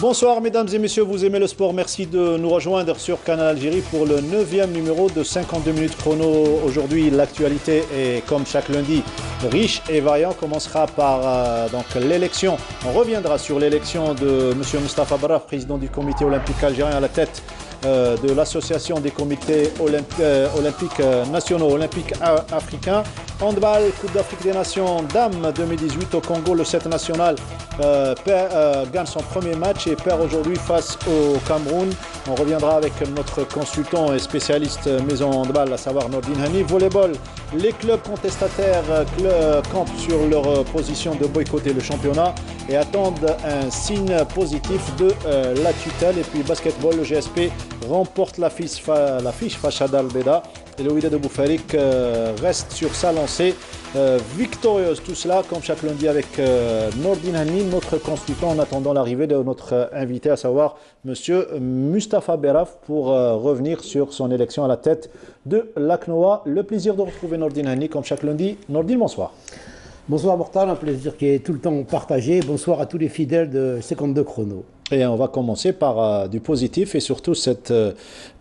Bonsoir mesdames et messieurs, vous aimez le sport, merci de nous rejoindre sur Canal Algérie pour le 9e numéro de 52 minutes chrono. Aujourd'hui l'actualité est comme chaque lundi riche et variant. On commencera par donc l'élection, on reviendra sur l'élection de M. Mustapha Barraf, président du comité olympique algérien à la tête de l'association des comités olympiques nationaux olympiques africains. Handball, Coupe d'Afrique des Nations, Dames 2018 au Congo, le 7 national gagne son premier match et perd aujourd'hui face au Cameroun. On reviendra avec notre consultant et spécialiste maison handball, à savoir Nordine Hani. Volleyball, les clubs contestataires campent sur leur position de boycotter le championnat et attendent un signe positif de la tutelle. Et puis basketball, le GSP remporte l'affiche face à Dalbeda. Et le Wydad de Boufarik reste sur sa lancée victorieuse. Tout cela, comme chaque lundi, avec Nordine Hani, notre consultant, en attendant l'arrivée de notre invité, à savoir M. Mustapha Barraf, pour revenir sur son élection à la tête de l'ACNOA. Le plaisir de retrouver Nordine Hani, comme chaque lundi. Nordine, bonsoir. Bonsoir Mortal, un plaisir qui est tout le temps partagé. Bonsoir à tous les fidèles de 52 chrono. Et on va commencer par du positif et surtout cette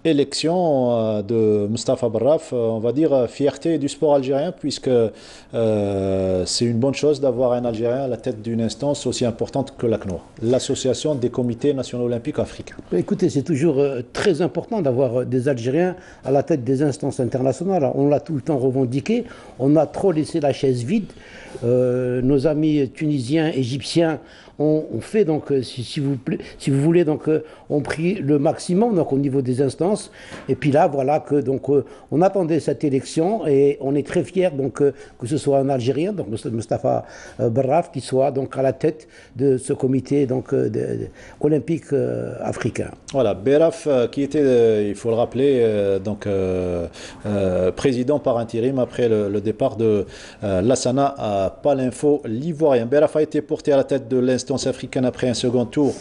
élection de Mustapha Barraf, on va dire fierté du sport algérien, puisque c'est une bonne chose d'avoir un Algérien à la tête d'une instance aussi importante que l'ACNOA, l'Association des comités nationaux olympiques africains. Écoutez, c'est toujours très important d'avoir des Algériens à la tête des instances internationales. On l'a tout le temps revendiqué, on a trop laissé la chaise vide. Nos amis tunisiens, égyptiens ont fait donc, si vous voulez, donc ont pris le maximum donc au niveau des instances. Et puis là, voilà que donc on attendait cette élection et on est très fiers donc que ce soit un Algérien, donc Mustapha Barraf, qui soit donc à la tête de ce comité donc olympique africain. Voilà, Barraf qui était, il faut le rappeler, donc président par intérim après le départ de Lassana à Palinfo, l'Ivoirien. Barraf a été porté à la tête de l'instance africaine après un second tour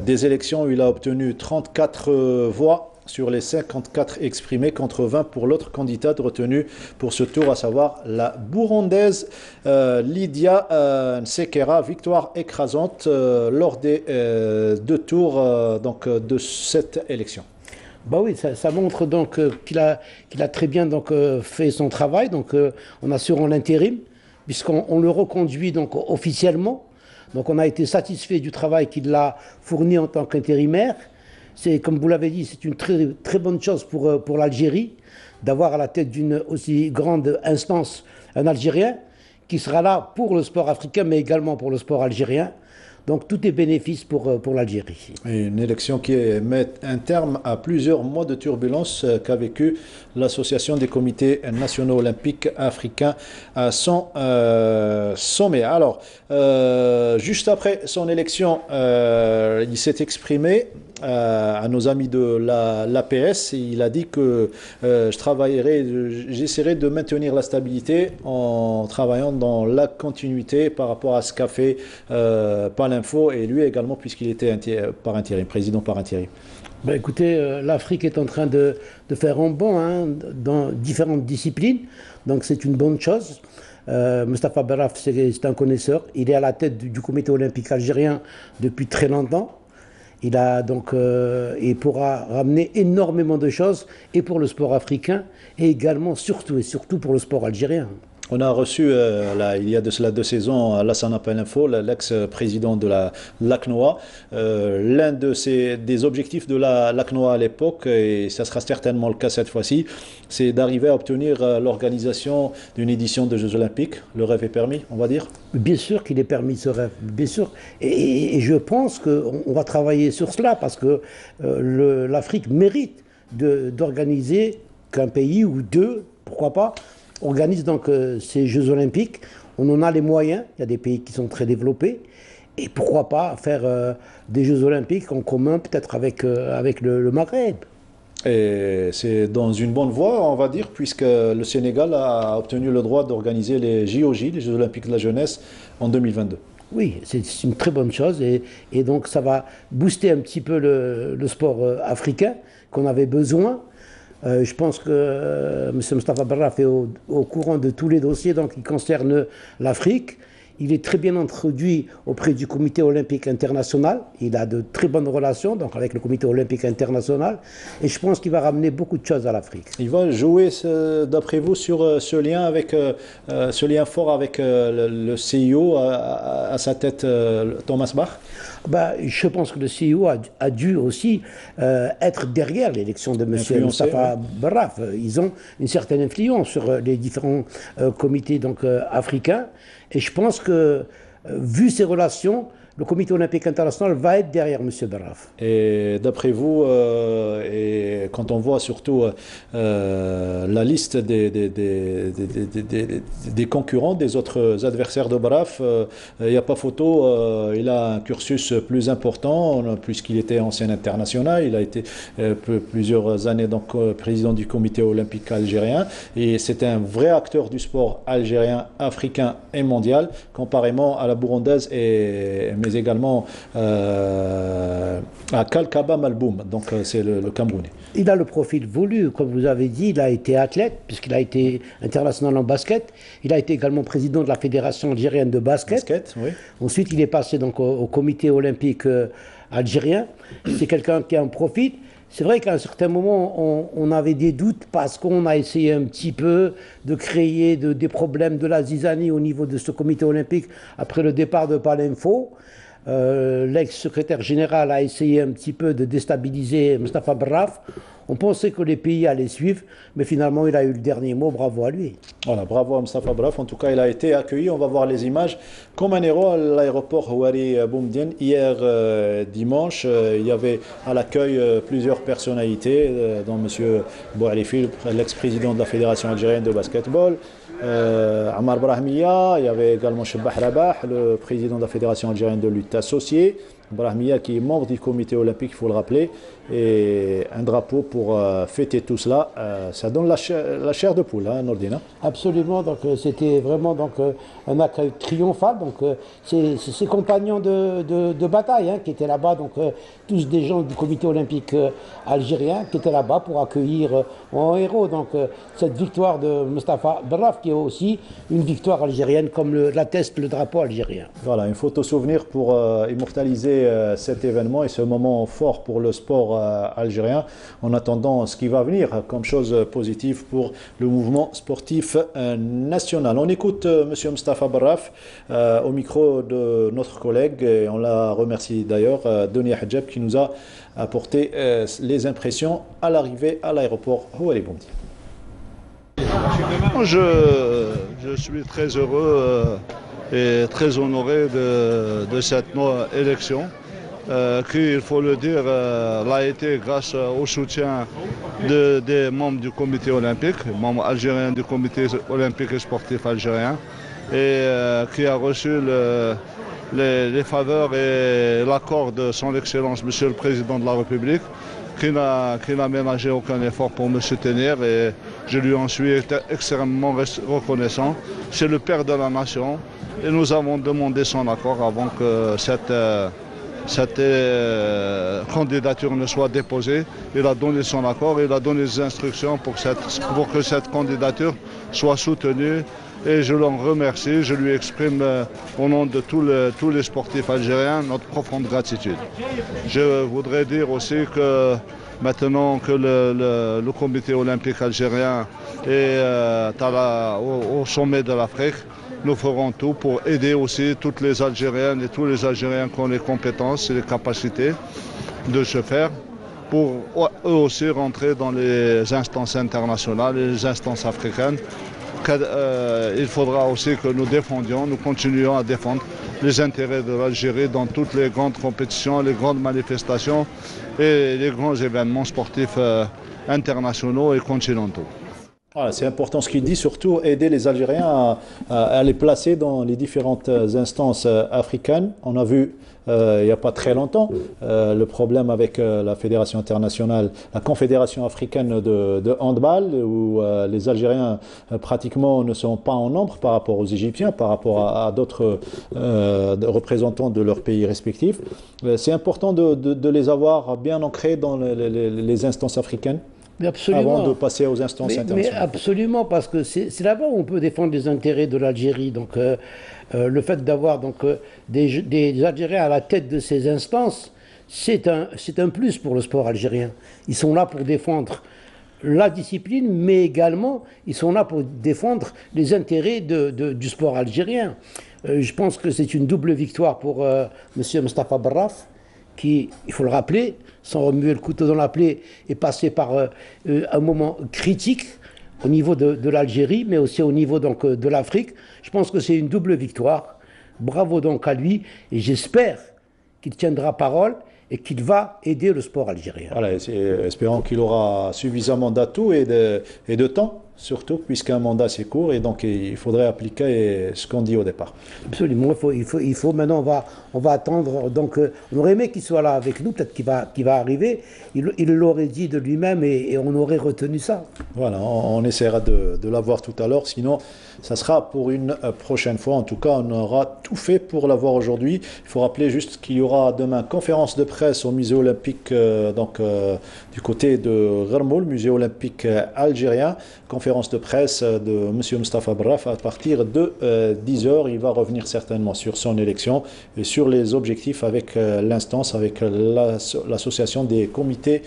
des élections où il a obtenu 34 voix sur les 54 exprimées contre 20 pour l'autre candidate retenue pour ce tour, à savoir la Burundaise Lydia Nsekera. Victoire écrasante lors des deux tours donc, de cette élection. Bah oui, ça montre donc qu'il a très bien donc, fait son travail, donc en assurant l'intérim, puisqu'on le reconduit donc officiellement. Donc on a été satisfait du travail qu'il a fourni en tant qu'intérimaire. C'est, comme vous l'avez dit, c'est une très, très bonne chose pour l'Algérie d'avoir à la tête d'une aussi grande instance un Algérien qui sera là pour le sport africain mais également pour le sport algérien. Donc tout est bénéfice pour l'Algérie. Une élection qui met un terme à plusieurs mois de turbulence qu'a vécu l'Association des comités nationaux olympiques africains à son sommet. Alors, juste après son élection, il s'est exprimé à nos amis de l'APS. Il a dit que j'essaierai de maintenir la stabilité en travaillant dans la continuité par rapport à ce qu'a fait Palinfo et lui également, puisqu'il était par intérim, président par intérim. Ben écoutez, l'Afrique est en train de faire un bond dans différentes disciplines, donc c'est une bonne chose. Mustapha Barraf, c'est un connaisseur. Il est à la tête du comité olympique algérien depuis très longtemps. Il pourra ramener énormément de choses, et pour le sport africain, et également, surtout pour le sport algérien. On a reçu, il y a de cela 2 saisons, Lassana Palinfo, l'ex-président de l'ACNOA. L'un des objectifs de l'ACNOA à l'époque, et ça sera certainement le cas cette fois-ci, c'est d'arriver à obtenir l'organisation d'une édition des Jeux Olympiques. Le rêve est permis, on va dire? Bien sûr qu'il est permis, ce rêve, bien sûr. Et je pense qu'on va travailler sur cela, parce que l'Afrique mérite d'organiser qu'un pays ou deux, pourquoi pas, organise donc ces Jeux Olympiques. On en a les moyens, il y a des pays qui sont très développés, et pourquoi pas faire des Jeux Olympiques en commun, peut-être avec le Maghreb. Et c'est dans une bonne voie, on va dire, puisque le Sénégal a obtenu le droit d'organiser les JOJ, les Jeux Olympiques de la jeunesse, en 2022. Oui, c'est une très bonne chose, et donc ça va booster un petit peu le sport africain qu'on avait besoin. Je pense que M. Mustapha Barraf est au courant de tous les dossiers donc, qui concernent l'Afrique. Il est très bien introduit auprès du Comité olympique international. Il a de très bonnes relations donc, avec le Comité olympique international. Et je pense qu'il va ramener beaucoup de choses à l'Afrique. Il va jouer, d'après vous, sur ce lien, ce lien fort avec le CIO à sa tête, Thomas Bach? Je pense que le CIO a dû aussi être derrière l'élection de M. Moustapha Barraf. Ils ont une certaine influence sur les différents comités donc, africains. Et je pense que, vu ces relations, le Comité olympique international va être derrière M. Barraf. Et d'après vous, et quand on voit surtout la liste des concurrents, des autres adversaires de Barraf, il n'y a pas photo, il a un cursus plus important, puisqu'il était ancien international, il a été plusieurs années donc, président du Comité olympique algérien, et c'est un vrai acteur du sport algérien, africain et mondial, comparément à la burundaise mais également à Kalkaba Malboum, donc c'est le Camerounais. Il a le profil voulu, comme vous avez dit, il a été athlète, puisqu'il a été international en basket. Il a été également président de la Fédération algérienne de basket. Oui. Ensuite, il est passé donc au Comité olympique algérien. C'est quelqu'un qui a un profil. C'est vrai qu'à un certain moment, on avait des doutes parce qu'on a essayé un petit peu de créer des problèmes de la zizanie au niveau de ce comité olympique après le départ de Palinfo. L'ex-secrétaire général a essayé un petit peu de déstabiliser Moustapha Barraf. On pensait que les pays allaient suivre, mais finalement, il a eu le dernier mot. Bravo à lui. Voilà, bravo à Moustapha Barraf. En tout cas, il a été accueilli. On va voir les images comme un héros à l'aéroport Houari Boumediene. Hier dimanche, il y avait à l'accueil plusieurs personnalités, dont M. Boualifi, l'ex-président de la Fédération algérienne de basketball. Ammar Brahmia, il y avait également Chebbah Rabah, le président de la Fédération algérienne de lutte associée. Brahmia qui est membre du comité olympique, il faut le rappeler, et un drapeau pour fêter tout cela. Ça donne la chair de poule, hein, Nordina. Absolument, donc c'était vraiment donc, un accueil triomphal. Donc c'est ses compagnons de bataille qui étaient là-bas, donc tous des gens du comité olympique algérien qui étaient là-bas pour accueillir en héros. Donc cette victoire de Moustapha Barraf qui est aussi une victoire algérienne comme l'atteste le drapeau algérien. Voilà, une photo souvenir pour immortaliser cet événement et ce moment fort pour le sport algérien, en attendant ce qui va venir comme chose positive pour le mouvement sportif national. On écoute M. Moustapha Barraf au micro de notre collègue, et on la remercie d'ailleurs, Denis Hadjab, qui nous a apporté les impressions à l'arrivée à l'aéroport Houari Boumediene. Je suis très heureux et très honoré de cette élection qui, il faut le dire, l'a été grâce au soutien des membres du comité olympique, membres algériens du comité olympique et sportif algérien, et qui a reçu les faveurs et l'accord de son Excellence, Monsieur le Président de la République, qui n'a ménagé aucun effort pour me soutenir, et je lui en suis extrêmement reconnaissant. C'est le père de la nation et nous avons demandé son accord avant que cette candidature ne soit déposée. Il a donné son accord, il a donné des instructions pour que cette candidature soit soutenue, et je l'en remercie. Je lui exprime au nom de tous les sportifs algériens notre profonde gratitude. Je voudrais dire aussi que maintenant que le comité olympique algérien est au sommet de l'Afrique, nous ferons tout pour aider aussi toutes les Algériennes et tous les Algériens qui ont les compétences et les capacités de se faire, pour eux aussi rentrer dans les instances internationales et les instances africaines. Il faudra aussi que nous continuions à défendre les intérêts de l'Algérie dans toutes les grandes compétitions, les grandes manifestations et les grands événements sportifs internationaux et continentaux. Voilà, c'est important ce qu'il dit, surtout aider les Algériens à les placer dans les différentes instances africaines. On a vu il n'y a pas très longtemps le problème avec la Fédération internationale, la Confédération africaine de handball, où les Algériens pratiquement ne sont pas en nombre par rapport aux Égyptiens, par rapport à d'autres représentants de leurs pays respectifs. C'est important de les avoir bien ancrés dans les instances africaines. Avant de passer aux instances internationales. Mais absolument, parce que c'est là-bas où on peut défendre les intérêts de l'Algérie. Donc, Le fait d'avoir donc des Algériens à la tête de ces instances, c'est un plus pour le sport algérien. Ils sont là pour défendre la discipline, mais également ils sont là pour défendre les intérêts du sport algérien. Je pense que c'est une double victoire pour M. Mustapha Barraf, qui, il faut le rappeler, sans remuer le couteau dans la plaie, est passé par un moment critique au niveau de l'Algérie, mais aussi au niveau donc, de l'Afrique. Je pense que c'est une double victoire. Bravo donc à lui, et j'espère qu'il tiendra parole et qu'il va aider le sport algérien. Voilà, espérons qu'il aura suffisamment d'atouts et de temps, surtout puisqu'un mandat c'est court et donc il faudrait appliquer ce qu'on dit au départ. Absolument, il faut maintenant on va attendre, donc on aurait aimé qu'il soit là avec nous, peut-être qu'il va arriver, il l'aurait dit de lui-même et on aurait retenu ça. Voilà, on essaiera de l'avoir tout à l'heure, sinon ça sera pour une prochaine fois. En tout cas, on aura tout fait pour l'avoir aujourd'hui. Il faut rappeler juste qu'il y aura demain conférence de presse au musée olympique du côté de Ghermoul, musée olympique algérien. Conférence de presse de M. Mustapha Barraf à partir de 10h. Il va revenir certainement sur son élection et sur les objectifs avec l'instance, avec l'association des comités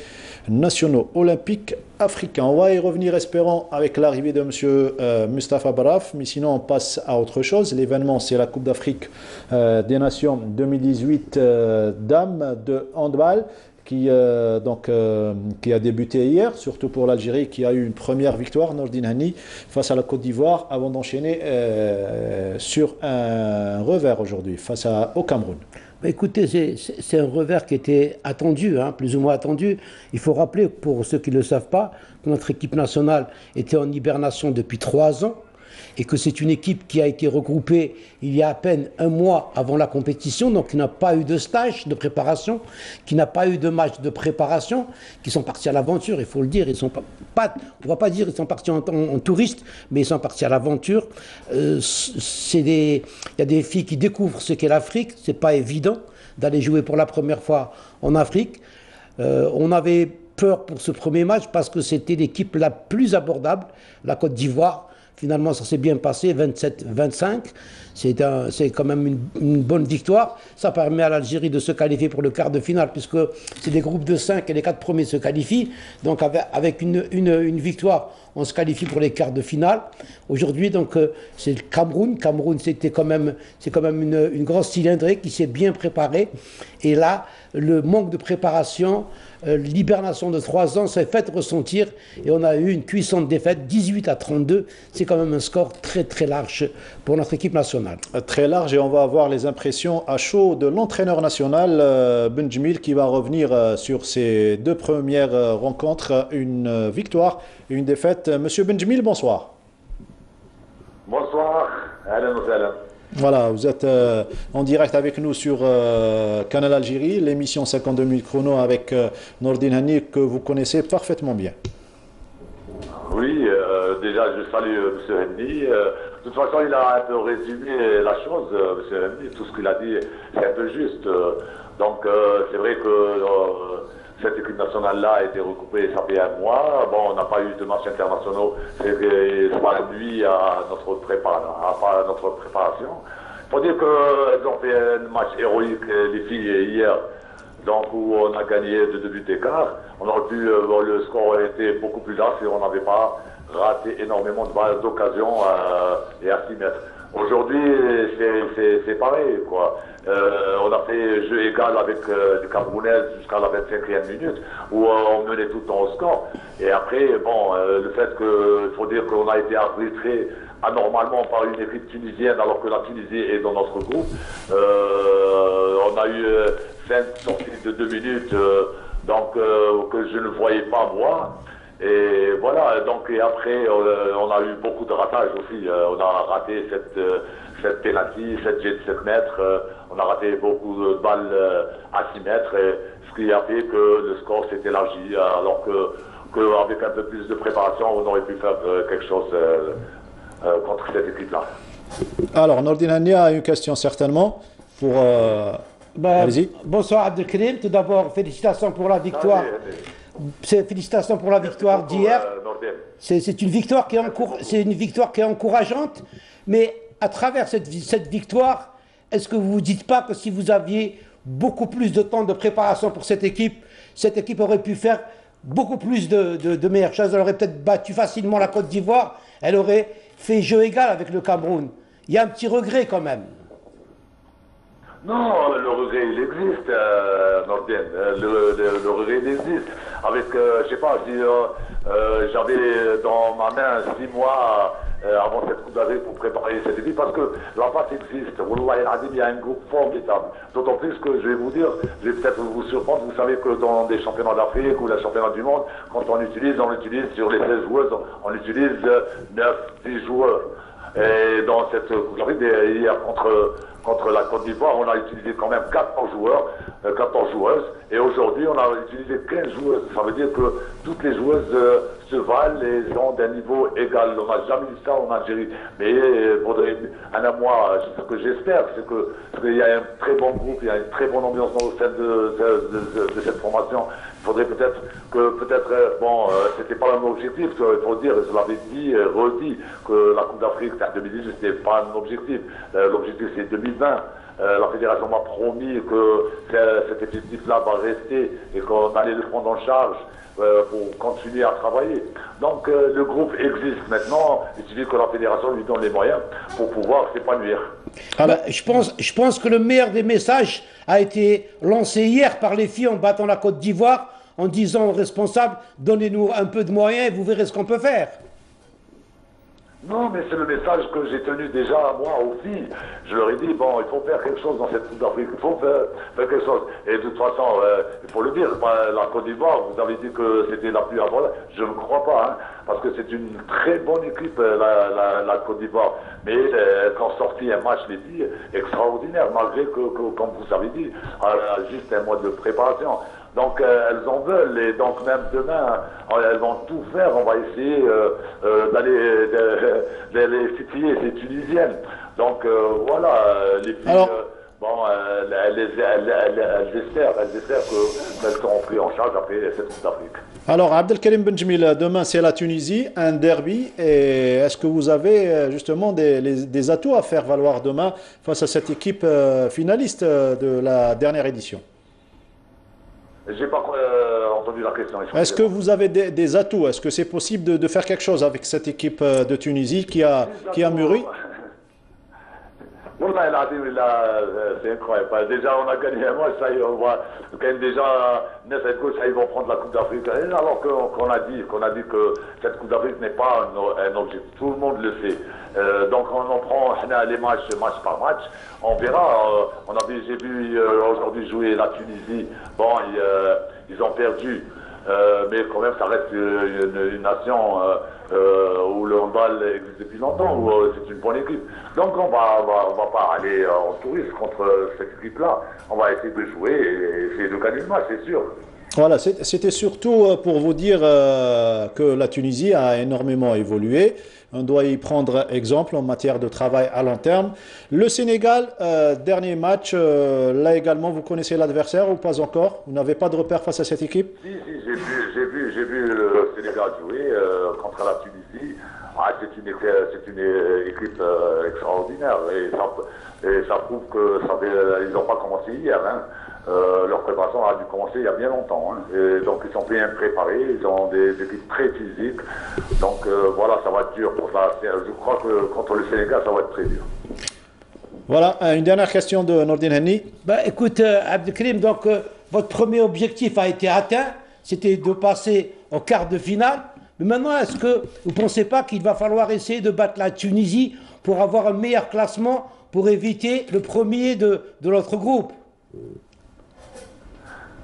nationaux olympiques africains. On va y revenir, espérons, avec l'arrivée de M. Mustapha Barraf, mais sinon on passe à autre chose. L'événement, c'est la Coupe d'Afrique des Nations 2018 dames de handball qui a débuté hier, surtout pour l'Algérie qui a eu une première victoire, Nordine Hani, face à la Côte d'Ivoire, avant d'enchaîner sur un revers aujourd'hui, face au Cameroun. Écoutez, c'est un revers qui était attendu, hein, plus ou moins attendu. Il faut rappeler, pour ceux qui ne le savent pas, que notre équipe nationale était en hibernation depuis 3 ans et que c'est une équipe qui a été regroupée il y a à peine un mois avant la compétition, donc qui n'a pas eu de stage de préparation, qui n'a pas eu de match de préparation, qui sont partis à l'aventure, il faut le dire. Ils sont pas, on ne va pas dire qu'ils sont partis en touriste, mais ils sont partis à l'aventure. Il y a des filles qui découvrent ce qu'est l'Afrique, c'est pas évident d'aller jouer pour la première fois en Afrique. On avait peur pour ce premier match parce que c'était l'équipe la plus abordable, la Côte d'Ivoire. Finalement, ça s'est bien passé, 27-25. C'est quand même une bonne victoire. Ça permet à l'Algérie de se qualifier pour le quart de finale, puisque c'est des groupes de 5 et les 4 premiers se qualifient. Donc avec une victoire, on se qualifie pour les quarts de finale. Aujourd'hui, donc c'est le Cameroun. Cameroun, c'est quand même une grosse cylindrée qui s'est bien préparée. Et là, le manque de préparation, l'hibernation de 3 ans s'est fait ressentir et on a eu une puissante défaite, 18-32. C'est quand même un score très très large pour notre équipe nationale. Très large, et on va avoir les impressions à chaud de l'entraîneur national Benjamil, qui va revenir sur ses 2 premières rencontres, une victoire et une défaite. Monsieur Benjamil, bonsoir. Bonsoir, Alain Salam. Voilà, vous êtes en direct avec nous sur Canal Algérie, l'émission 52 minutes chrono avec Nordine Hani, que vous connaissez parfaitement bien. Oui, déjà je salue M. Hendy. De toute façon, il a un peu résumé la chose, M. Hendy. Tout ce qu'il a dit, c'est un peu juste. Donc, c'est vrai que cette équipe nationale-là a été recoupée, ça fait 1 mois. Bon, on n'a pas eu de matchs internationaux. C'est pas nuit à notre préparation. Il faut dire qu'elles ont fait un match héroïque, les filles, hier. Donc, où on a gagné de 2 buts d'écart. On aurait pu, le score aurait été beaucoup plus large si on n'avait pas raté énormément d'occasions et à 6 mètres. Aujourd'hui, c'est pareil, quoi. On a fait jeu égal avec les Camerounaises jusqu'à la 25e minute, où on menait tout le temps au score. Et après, bon, le fait que, il faut dire qu'on a été arbitré anormalement par une équipe tunisienne, alors que la Tunisie est dans notre groupe. On a eu 5 sorties de 2 minutes, que je ne voyais pas moi. Et voilà, donc et après, on a eu beaucoup de ratages aussi. On a raté cette pénalty, cette jet de 7 mètres. On a raté beaucoup de balles à 6 mètres, ce qui a fait que le score s'est élargi, alors qu'avec un peu plus de préparation, on aurait pu faire quelque chose contre cette équipe-là. Alors, Nordine Hani a une question certainement pour... allez-y. Bonsoir Abdelkrim. Tout d'abord, félicitations pour la victoire. Félicitations pour la victoire d'hier. C'est une victoire qui est encourageante, mais à travers cette victoire, est-ce que vous ne vous dites pas que si vous aviez beaucoup plus de temps de préparation pour cette équipe aurait pu faire beaucoup plus de meilleures choses. Elle aurait peut-être battu facilement la Côte d'Ivoire, elle aurait fait jeu égal avec le Cameroun. Il y a un petit regret quand même. Non, le regret, il existe, Nordien. Le regret, il existe. Avec, je sais pas, si j'avais dans ma main 6 mois avant cette Coupe d'Afrique pour préparer cette équipe, parce que la passe existe. Wallah, il y a un groupe formidable. D'autant plus que je vais vous dire, je vais peut-être vous surprendre, vous savez que dans des championnats d'Afrique ou les championnats du monde, quand on utilise sur les 16 joueuses, on utilise 9, 10 joueurs. Et dans cette Coupe d'Afrique, hier contre la Côte d'Ivoire, on a utilisé quand même 14 joueurs, 14 joueuses, et aujourd'hui on a utilisé 15 joueuses. Ça veut dire que toutes les joueuses se valent et ont d'un niveau égal. On n'a jamais eu ça en Algérie. Mais faudrait un mois, ce que j'espère, c'est qu'il y a un très bon groupe, il y a une très bonne ambiance au sein de cette formation. Il faudrait peut-être c'était pas un objectif, il faut dire, je l'avais dit, redit, que la Coupe d'Afrique, en 2018, c'était pas un objectif. L'objectif, c'est 2020. La fédération m'a promis que cet effectif-là va rester et qu'on allait le prendre en charge pour continuer à travailler. Donc, le groupe existe maintenant. Il suffit que la fédération lui donne les moyens pour pouvoir s'épanouir. Alors, je pense que le meilleur des messages a été lancé hier par les filles en battant la Côte d'Ivoire, en disant aux responsables, donnez-nous un peu de moyens et vous verrez ce qu'on peut faire. Non, mais c'est le message que j'ai tenu déjà, moi, aux filles. Je leur ai dit, bon, il faut faire quelque chose dans cette Coupe d'Afrique, il faut faire quelque chose. Et de toute façon, il faut le dire, la Côte d'Ivoire, vous avez dit que c'était la plus abordable. Je ne crois pas, hein, parce que c'est une très bonne équipe, la Côte d'Ivoire. Mais quand sorti un match, les filles, extraordinaire, malgré que, comme vous avez dit, juste un mois de préparation. Donc elles en veulent, et donc même demain, elles vont tout faire. On va essayer d'aller titiller ces Tunisiennes. Donc voilà, les filles, alors, elles espèrent qu'elles seront prises en charge après cette Coupe d'Afrique. Alors, Abdelkarim Benjmil, demain c'est la Tunisie, un derby. Et est-ce que vous avez justement des atouts à faire valoir demain face à cette équipe finaliste de la dernière édition? J'ai pas entendu la question. Est-ce que vous avez des atouts? Est-ce que c'est possible de faire quelque chose avec cette équipe de Tunisie qui a mûri? C'est incroyable. Déjà, on a gagné un match, ça y est, on voit déjà, ça ils vont prendre la Coupe d'Afrique. Alors qu'on a dit que cette Coupe d'Afrique n'est pas un objectif. Tout le monde le sait. Donc on en prend les match par match. On verra. J'ai vu aujourd'hui jouer la Tunisie. Bon, ils ont perdu. Mais quand même, ça reste une nation où le handball existe depuis longtemps, où c'est une bonne équipe. Donc on va pas aller en tourisme contre cette équipe-là. On va essayer de jouer et essayer de gagner le match, c'est sûr. Voilà, c'était surtout pour vous dire que la Tunisie a énormément évolué. On doit y prendre exemple en matière de travail à long terme. Le Sénégal, dernier match, là également, vous connaissez l'adversaire ou pas encore? Vous n'avez pas de repère face à cette équipe? Si, j'ai vu le Sénégal jouer contre la Tunisie. C'est une équipe extraordinaire et ça prouve qu'ils n'ont pas commencé hier. Hein. Leur préparation a dû commencer il y a bien longtemps. Hein. Et donc ils sont bien préparés, ils ont des équipes très physiques. Donc voilà, ça va être dur pour ça. Je crois que contre le Sénégal, ça va être très dur. Voilà, une dernière question de Nordin Henni. Écoute, Abdelkarim, donc votre premier objectif a été atteint, c'était de passer au quart de finale. Mais maintenant, est-ce que vous ne pensez pas qu'il va falloir essayer de battre la Tunisie pour avoir un meilleur classement, pour éviter le premier de l'autre groupe?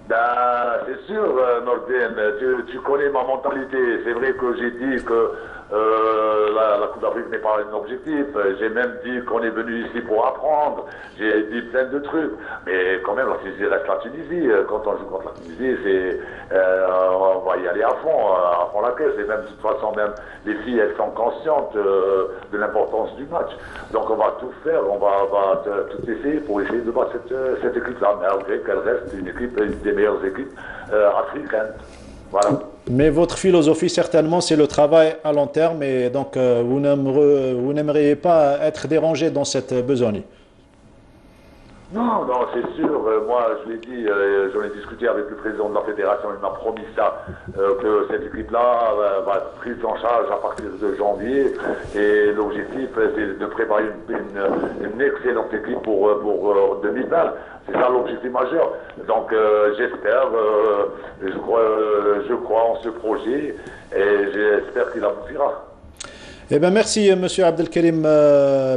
C'est sûr, Nordin, tu connais ma mentalité. C'est vrai que j'ai dit que la Coupe d'Afrique n'est pas un objectif. J'ai même dit qu'on est venu ici pour apprendre. J'ai dit plein de trucs. Mais quand même, la Tunisie reste la Tunisie. Quand on joue contre la Tunisie, on va y aller à fond la caisse. Et même, de toute façon, même les filles, elles sont conscientes de l'importance du match. Donc on va tout faire, on va tout essayer pour essayer de battre cette équipe-là, malgré qu'elle reste une des meilleures équipes africaines. Voilà. Mais votre philosophie, certainement, c'est le travail à long terme et donc vous n'aimeriez pas être dérangé dans cette besogne. Non, non, c'est sûr. Moi, je l'ai dit, j'en ai discuté avec le président de la fédération, il m'a promis ça, que cette équipe-là va être prise en charge à partir de janvier. Et l'objectif, c'est de préparer une excellente équipe pour 2020. C'est ça l'objectif majeur. Donc, j'espère, je crois en ce projet et j'espère qu'il aboutira. Eh bien, merci, Monsieur Abdelkarim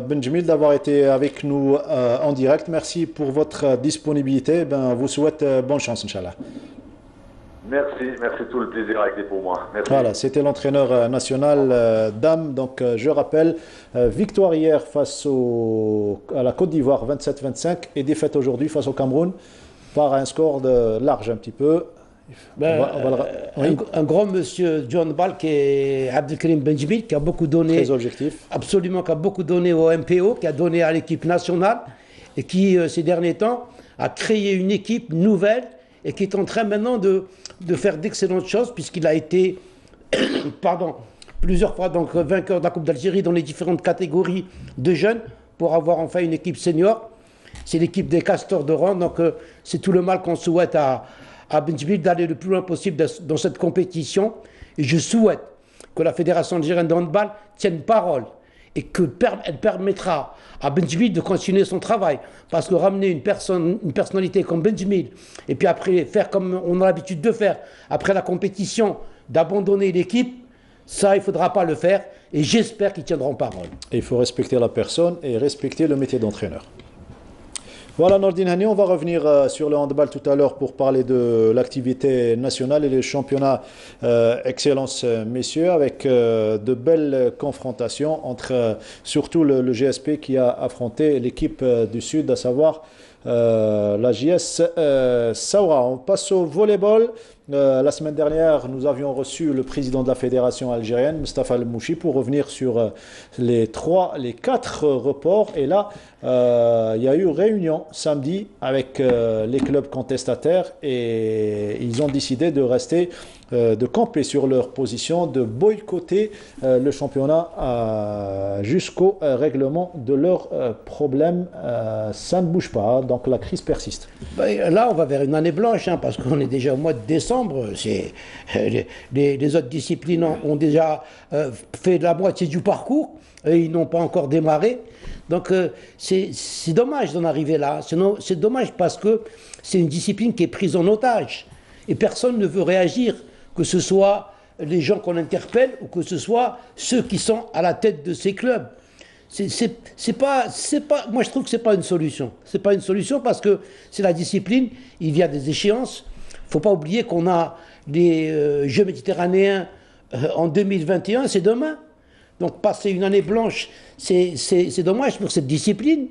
Benjmil, d'avoir été avec nous en direct. Merci pour votre disponibilité. Eh bien, vous souhaite bonne chance, Inch'Allah. Merci, merci, tout le plaisir a été pour moi. Merci. Voilà, c'était l'entraîneur national d'âme. Donc, je rappelle, victoire hier face à la Côte d'Ivoire 27-25 et défaite aujourd'hui face au Cameroun par un score large un petit peu. Oui. Un grand monsieur John Ball qui est Abdelkarim Benjmil, qui a beaucoup donné. Très objectif. Absolument, qui a beaucoup donné au MPO, qui a donné à l'équipe nationale et qui, ces derniers temps, a créé une équipe nouvelle et qui est en train maintenant de faire d'excellentes choses puisqu'il a été, plusieurs fois donc vainqueur de la Coupe d'Algérie dans les différentes catégories de jeunes pour avoir enfin une équipe senior. C'est l'équipe des Castors d'Oran, donc c'est tout le mal qu'on souhaite à Benjmil d'aller le plus loin possible dans cette compétition. Et je souhaite que la Fédération algérienne de handball tienne parole et qu'elle permettra à Benjmil de continuer son travail. Parce que ramener une personnalité comme Benjmil, et puis après faire comme on a l'habitude de faire, après la compétition, d'abandonner l'équipe, ça, il ne faudra pas le faire. Et j'espère qu'ils tiendront parole. Et il faut respecter la personne et respecter le métier d'entraîneur. Voilà Nordine Hani, on va revenir sur le handball tout à l'heure pour parler de l'activité nationale et les championnats Excellence messieurs avec de belles confrontations entre surtout le GSP qui a affronté l'équipe du Sud, à savoir la JS Saoura. On passe au volleyball. La semaine dernière, nous avions reçu le président de la fédération algérienne, Mustafa Al-Mouchi, pour revenir sur les 4 reports. Et là, il y a eu réunion samedi avec les clubs contestataires et ils ont décidé de rester, de camper sur leur position, de boycotter le championnat jusqu'au règlement de leurs problèmes. Ça ne bouge pas, donc la crise persiste. Là, on va vers une année blanche, hein, parce qu'on est déjà au mois de décembre. Les autres disciplines ont déjà fait la moitié du parcours et ils n'ont pas encore démarré. Donc c'est dommage d'en arriver là. C'est dommage parce que c'est une discipline qui est prise en otage et personne ne veut réagir, que ce soit les gens qu'on interpelle ou que ce soit ceux qui sont à la tête de ces clubs. Moi je trouve que c'est pas une solution. C'est pas une solution parce que c'est la discipline. Il y a des échéances. Il ne faut pas oublier qu'on a les Jeux méditerranéens en 2021, c'est demain. Donc passer une année blanche, c'est dommage pour cette discipline.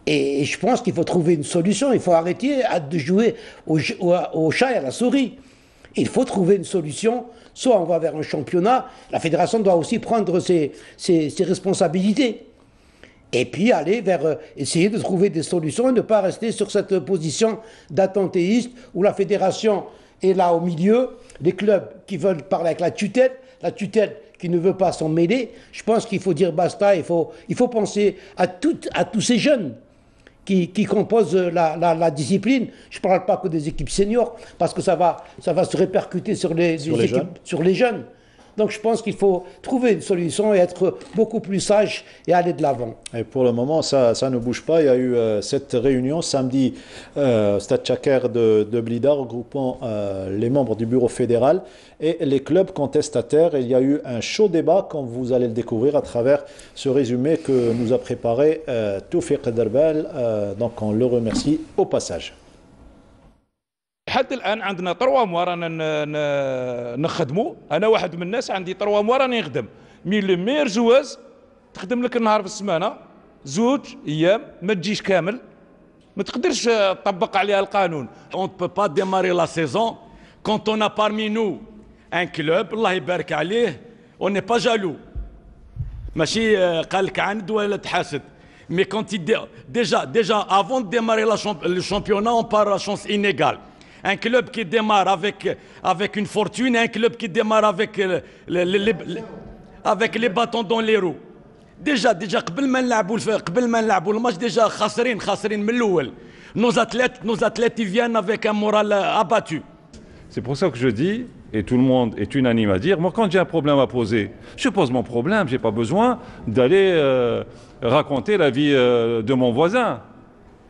Et je pense qu'il faut trouver une solution. Il faut arrêter de jouer au chat et à la souris. Il faut trouver une solution. Soit on va vers un championnat, la fédération doit aussi prendre ses responsabilités. Et puis aller vers, essayer de trouver des solutions et ne pas rester sur cette position d'attentéiste où la fédération est là au milieu, les clubs qui veulent parler avec la tutelle qui ne veut pas s'en mêler. Je pense qu'il faut dire basta, il faut penser à tous ces jeunes qui composent la discipline. Je ne parle pas que des équipes seniors, parce que ça va se répercuter sur les jeunes. Donc je pense qu'il faut trouver une solution et être beaucoup plus sage et aller de l'avant. Et pour le moment, ça ne bouge pas. Il y a eu cette réunion samedi au Stade Tchaker de Blida, regroupant les membres du bureau fédéral et les clubs contestataires. Et il y a eu un chaud débat, comme vous allez le découvrir à travers ce résumé que nous a préparé Toufiq Derbel. Donc on le remercie au passage. حتى الان عندنا 3 موا رانا نخدموا. انا واحد من الناس عندي 3 موا راني نخدم. مي لو مير جواز تخدم لك النهار في السمانه 2 ايام ما تجيش كامل ما تقدرش تطبق عليها القانون. On ne peut pas démarrer la saison quand on a parmi nous un club الله يبارك عليه. On n'est pas jaloux. ماشي قال لك عند ولا تحاسد. Mais quand déjà avant de démarrer le championnat on part à chance inégale. Un club qui démarre avec une fortune, un club qui démarre avec les bâtons dans les roues. Déjà قبل ما نلعبوا الماتش déjà خاسرين من الاول. Nos athlètes ils viennent avec un moral abattu. C'est pour ça que je dis, et tout le monde est unanime à dire, moi quand j'ai un problème à poser, je pose mon problème, je n'ai pas besoin d'aller raconter la vie de mon voisin.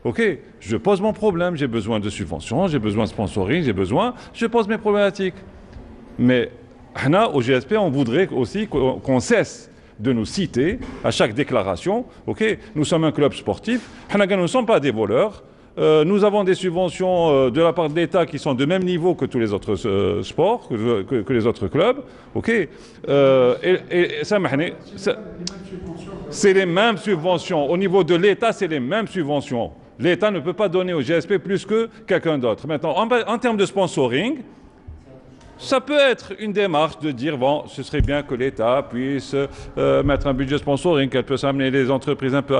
Ok, je pose mon problème, j'ai besoin de subventions, j'ai besoin de sponsoring, je pose mes problématiques. Mais au GSP, on voudrait aussi qu'on cesse de nous citer à chaque déclaration. Ok, nous sommes un club sportif, nous ne sommes pas des voleurs. Nous avons des subventions de la part de l'État qui sont de même niveau que tous les autres sports, que les autres clubs. Ok, et ça, c'est les mêmes subventions. Au niveau de l'État, c'est les mêmes subventions. L'État ne peut pas donner au GSP plus que quelqu'un d'autre. Maintenant, en termes de sponsoring, ça peut être une démarche de dire, bon, ce serait bien que l'État puisse mettre un budget sponsoring, qu'elle puisse amener les entreprises un peu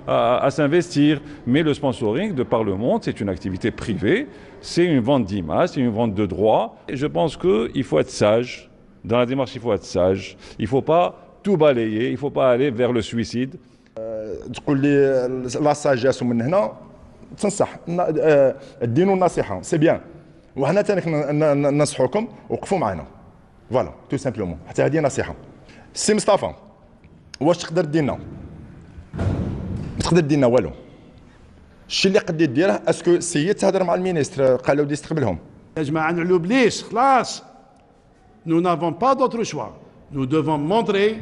à s'investir. Mais le sponsoring, de par le monde, c'est une activité privée, c'est une vente d'images, c'est une vente de droits. Et je pense qu'il faut être sage. Dans la démarche, il faut être sage. Il ne faut pas tout balayer, il ne faut pas aller vers le suicide. تقول لي لا ساجاس ومن هنا تنصح دينوا النصيحه سي بيان وحنا ثاني ننصحوكم وقفوا معنا فوالا تو سامبلومون حتى هذه نصيحه سي مصطفى واش تقدر ديرنا ما تقدر ديرنا والو الشيء اللي قديت ديره اسكو سيت تهضر مع المينيستر قالوا بدي يستقبلهم يا جماعه نعلو بليش خلاص nous n'avons pas d'autre choix nous devons montrer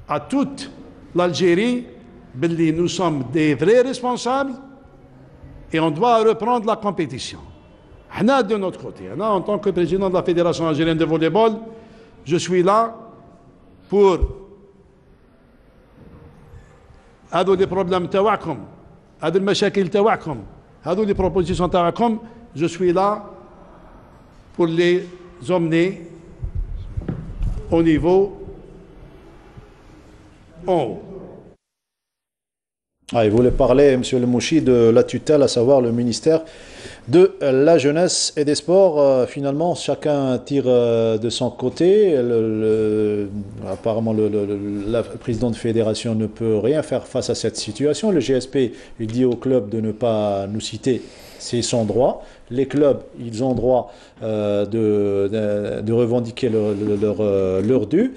à toute l'Algérie que nous sommes des vrais responsables et on doit reprendre la compétition. De notre côté, en tant que président de la Fédération algérienne de volleyball, je suis là pour هذو les problèmes تاعكم هذو المشاكل تاعكم هذو les propositions تاعكم je suis là pour les emmener au niveau en haut. Il voulait parler, M. Le Mouchi, de la tutelle, à savoir le ministère de la Jeunesse et des Sports. Finalement, chacun tire de son côté. Apparemment, la présidente de fédération ne peut rien faire face à cette situation. Le GSP, il dit au club de ne pas nous citer. C'est son droit. Les clubs, ils ont droit de revendiquer leur dû.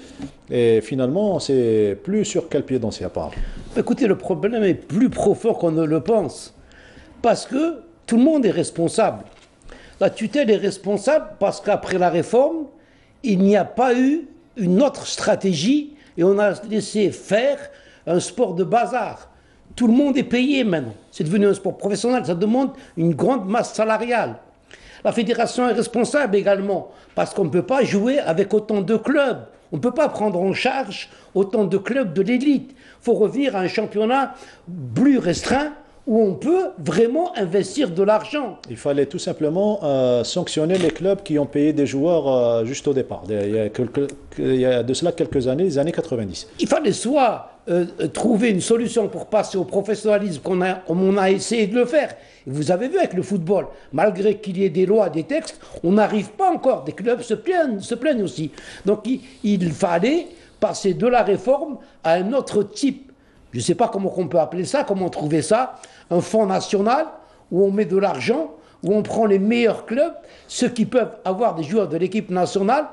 Et finalement, c'est plus sur quel pied danser à part. Écoutez, le problème est plus profond qu'on ne le pense. Parce que tout le monde est responsable. La tutelle est responsable parce qu'après la réforme, il n'y a pas eu une autre stratégie et on a laissé faire un sport de bazar. Tout le monde est payé maintenant. C'est devenu un sport professionnel. Ça demande une grande masse salariale. La fédération est responsable également parce qu'on ne peut pas jouer avec autant de clubs. On ne peut pas prendre en charge autant de clubs de l'élite. Il faut revenir à un championnat plus restreint où on peut vraiment investir de l'argent. Il fallait tout simplement sanctionner les clubs qui ont payé des joueurs juste au départ. Il y a de cela quelques années, les années 90. Il fallait soit trouver une solution pour passer au professionnalisme comme on a essayé de le faire. Et vous avez vu avec le football, malgré qu'il y ait des lois, des textes, on n'arrive pas encore. Des clubs se plaignent aussi. Donc il fallait passer de la réforme à un autre type. Je ne sais pas comment on peut appeler ça, comment trouver ça. Un fonds national où on met de l'argent, où on prend les meilleurs clubs, ceux qui peuvent avoir des joueurs de l'équipe nationale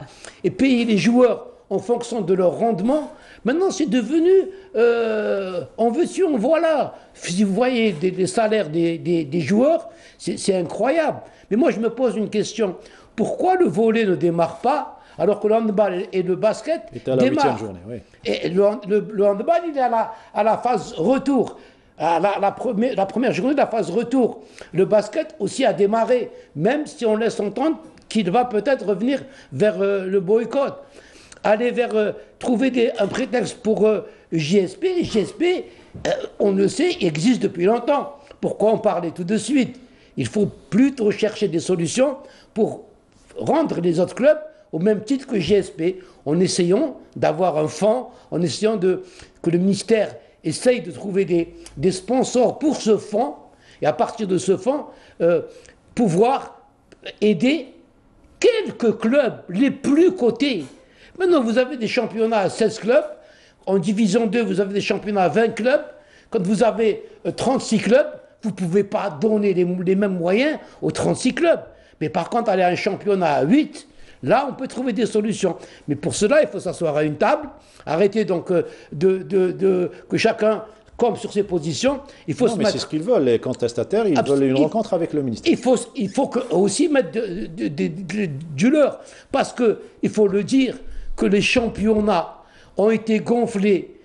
et payer les joueurs en fonction de leur rendement. Maintenant, c'est devenu, on veut on voilà. Si vous voyez les salaires des joueurs, c'est incroyable. Mais moi, je me pose une question. Pourquoi le volley ne démarre pas alors que le handball et le basket démarrent? Journée, oui. Et le handball, il est à la phase retour. La première journée de la phase retour. Le basket aussi a démarré, même si on laisse entendre qu'il va peut-être revenir vers le boycott. Aller vers trouver un prétexte pour JSP. JSP, on le sait, existe depuis longtemps. Pourquoi en parler tout de suite? Il faut plutôt chercher des solutions pour rendre les autres clubs au même titre que JSP, en essayant d'avoir un fonds, en essayant que le ministère essaye de trouver des sponsors pour ce fonds, et à partir de ce fonds, pouvoir aider quelques clubs les plus cotés. Maintenant, vous avez des championnats à 16 clubs. En division 2, vous avez des championnats à 20 clubs. Quand vous avez 36 clubs, vous ne pouvez pas donner les mêmes moyens aux 36 clubs. Mais par contre, aller à un championnat à 8, là, on peut trouver des solutions. Mais pour cela, il faut s'asseoir à une table, arrêter donc que chacun comme sur ses positions. Il faut non, mais c'est ce qu'ils veulent, les contestataires, ils veulent une rencontre avec le ministère. Il faut aussi mettre du leur, parce qu'il faut le dire, que les championnats ont été gonflés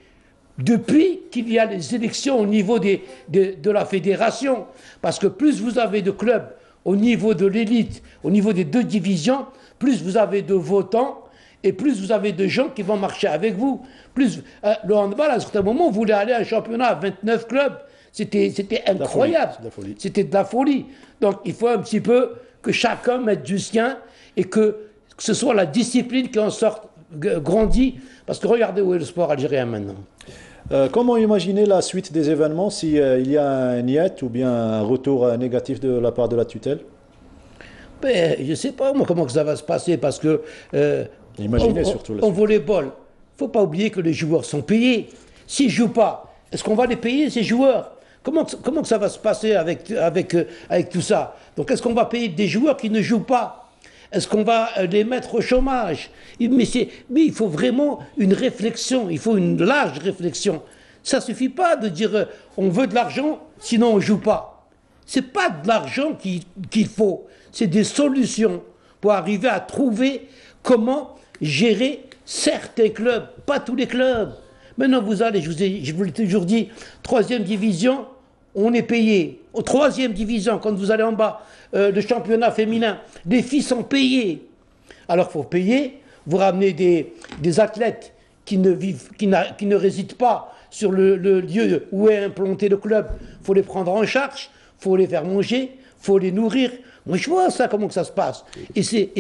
depuis qu'il y a les élections au niveau de la fédération. Parce que plus vous avez de clubs au niveau de l'élite, au niveau des 2 divisions, plus vous avez de votants et plus vous avez de gens qui vont marcher avec vous. Plus le handball, à un certain moment, voulait aller à un championnat à 29 clubs. C'était incroyable. C'était de la folie. Donc il faut un petit peu que chacun mette du sien et que ce soit la discipline qui en sorte grandit. Parce que regardez où est le sport algérien maintenant. Comment imaginer la suite des événements s'il y a un niet ou bien un retour négatif de la part de la tutelle? Ben, je ne sais pas moi comment que ça va se passer parce que imaginez surtout en volleyball, il ne faut pas oublier que les joueurs sont payés. S'ils ne jouent pas, est-ce qu'on va les payer ces joueurs? Comment que ça va se passer avec tout ça? Donc est-ce qu'on va payer des joueurs qui ne jouent pas? Est-ce qu'on va les mettre au chômage? Mais il faut vraiment une réflexion, il faut une large réflexion. Ça ne suffit pas de dire on veut de l'argent, sinon on ne joue pas. Ce n'est pas de l'argent qu'il faut, c'est des solutions pour arriver à trouver comment gérer certains clubs, pas tous les clubs. Maintenant vous allez, je vous l'ai toujours dit, 3e division, on est payé. Au 3e division, quand vous allez en bas, le championnat féminin, les filles sont payées. Alors il faut payer, vous ramenez des athlètes qui ne résident pas sur le lieu où est implanté le club. Il faut les prendre en charge, il faut les faire manger, il faut les nourrir. Moi je vois ça, comment que ça se passe. Et c'est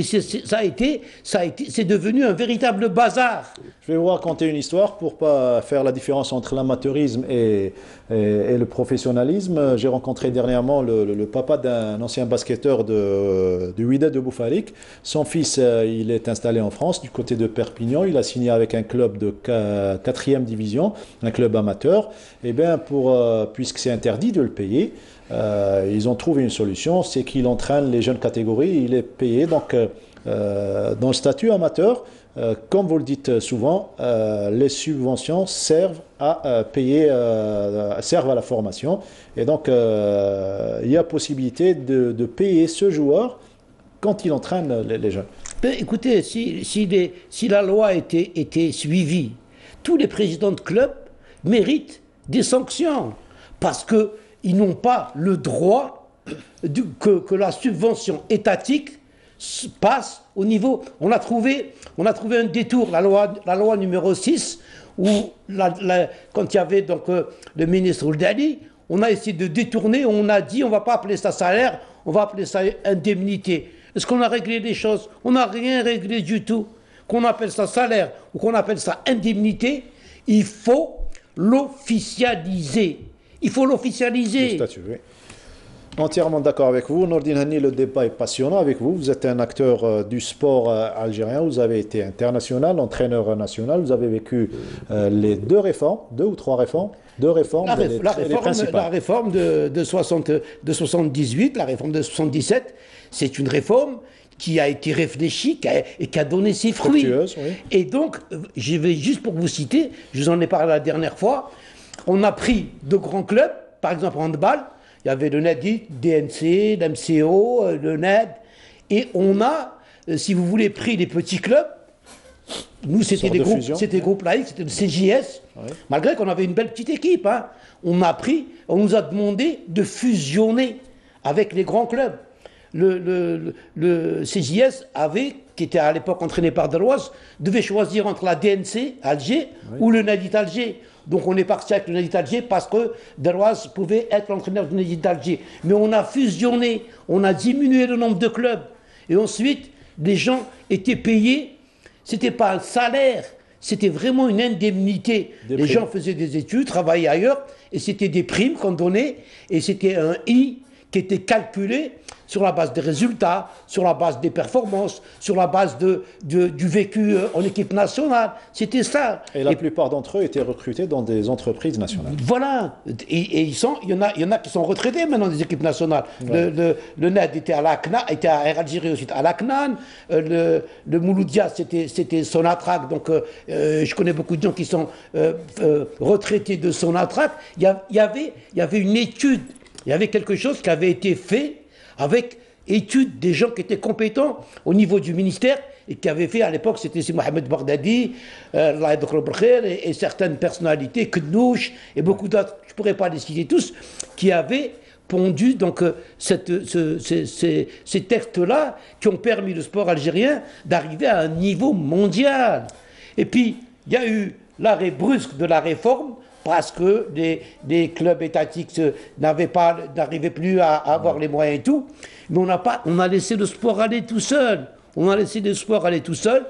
devenu un véritable bazar. Je vais vous raconter une histoire pour ne pas faire la différence entre l'amateurisme et le professionnalisme. J'ai rencontré dernièrement le papa d'un ancien basketteur du Wydad de Boufalik. Son fils, il est installé en France, du côté de Perpignan. Il a signé avec un club de 4e division, un club amateur. Et bien, puisque c'est interdit de le payer, ils ont trouvé une solution, c'est qu'il entraîne les jeunes catégories, il est payé. Donc, dans le statut amateur, comme vous le dites souvent, les subventions servent à payer, servent à la formation. Et donc, il y a possibilité de payer ce joueur quand il entraîne les jeunes. Ben, écoutez, si la loi était suivie, tous les présidents de clubs méritent des sanctions parce qu'ils n'ont pas le droit que la subvention étatique passe au niveau. On a trouvé un détour, la loi numéro 6, où quand il y avait donc le ministre Ouldali, on a essayé de détourner, on a dit on ne va pas appeler ça salaire, on va appeler ça indemnité. Est-ce qu'on a réglé les choses? On n'a rien réglé du tout. Qu'on appelle ça salaire ou qu'on appelle ça indemnité, il faut l'officialiser. Il faut l'officialiser. Le statut, oui. Entièrement d'accord avec vous. Nourdine Hani, le débat est passionnant avec vous. Vous êtes un acteur du sport algérien. Vous avez été international, entraîneur national. Vous avez vécu les 2 réformes, 2 ou 3 réformes. 2 réformes, la réforme de 78, la réforme de 77, c'est une réforme qui a été réfléchie et qui a donné ses fruits. Oui. Et donc, je vais juste pour vous citer, je vous en ai parlé la dernière fois, on a pris de grands clubs, par exemple en handball, il y avait le NED, DNC, l'MCO, le NED, et on a, si vous voulez, pris les petits clubs. Nous, c'était des groupes laïcs, c'était le CJS, oui. Malgré qu'on avait une belle petite équipe. Hein. On nous a demandé de fusionner avec les grands clubs. Le CJS qui était à l'époque entraîné par Deloise, devait choisir entre la DNC Alger ou le Nadit Alger. Donc on est parti avec le Nadit Alger parce que Deloise pouvait être l'entraîneur du Nadit Alger. Mais on a fusionné, on a diminué le nombre de clubs. Et ensuite, les gens étaient payés. C'était pas un salaire, c'était vraiment une indemnité. Les gens faisaient des études, travaillaient ailleurs, et c'était des primes qu'on donnait, et c'était un I qui était calculé sur la base des résultats, sur la base des performances, sur la base du vécu en équipe nationale. C'était ça. Et la plupart d'entre eux étaient recrutés dans des entreprises nationales. Voilà. Et il y en a qui sont retraités maintenant des équipes nationales. Ouais. Le NED était à l'ACNAN, était à Air Algérie aussi, à l'ACNAN. Le Mouloudia, c'était Sonatrach. Donc, je connais beaucoup de gens qui sont retraités de Sonatrach. Il y avait une étude, il y avait quelque chose qui avait été fait avec étude des gens qui étaient compétents au niveau du ministère et qui avaient fait à l'époque, c'était Mohamed Baghdadi, et certaines personnalités, Knouch et beaucoup d'autres, je ne pourrais pas les citer tous, qui avaient pondu donc ces textes-là qui ont permis le sport algérien d'arriver à un niveau mondial. Et puis, il y a eu l'arrêt brusque de la réforme parce que les clubs étatiques n'arrivaient plus à avoir les moyens et tout. Mais on a laissé le sport aller tout seul. On a laissé le sport aller tout seul.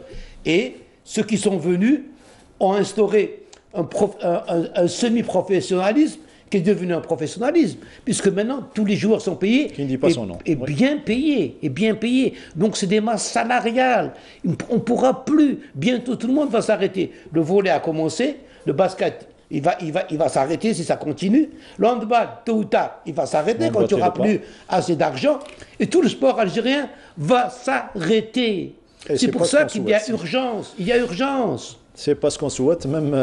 Et ceux qui sont venus ont instauré un semi-professionnalisme qui est devenu un professionnalisme, puisque maintenant tous les joueurs sont payés. Qui ne dit pas son nom. Et bien payés, et bien payés. Donc c'est des masses salariales. On ne pourra plus. Bientôt tout le monde va s'arrêter. Le volley a commencé, le basket. Il va s'arrêter si ça continue. Le handball, tôt ou tard, il va s'arrêter quand il n'y aura plus assez d'argent. Et tout le sport algérien va s'arrêter. C'est pour ça qu'il y a urgence. Il y a urgence. C'est parce qu'on souhaite, même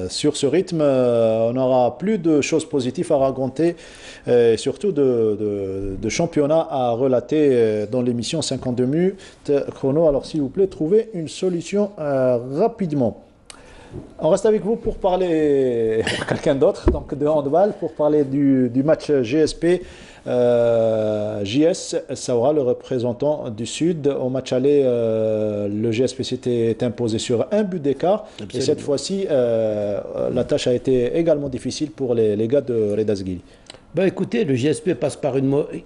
sur ce rythme, on n'aura plus de choses positives à raconter, et surtout de championnats à relater dans l'émission 52 minutes chrono. Alors s'il vous plaît, trouvez une solution rapidement. On reste avec vous pour parler quelqu'un d'autre, donc de handball, pour parler du match GSP. JS Saoura, le représentant du Sud. Au match aller, le GSP s'était imposé sur un but d'écart. Et cette fois-ci, la tâche a été également difficile pour les gars de Reda Zghili. Ben écoutez, le GSP passe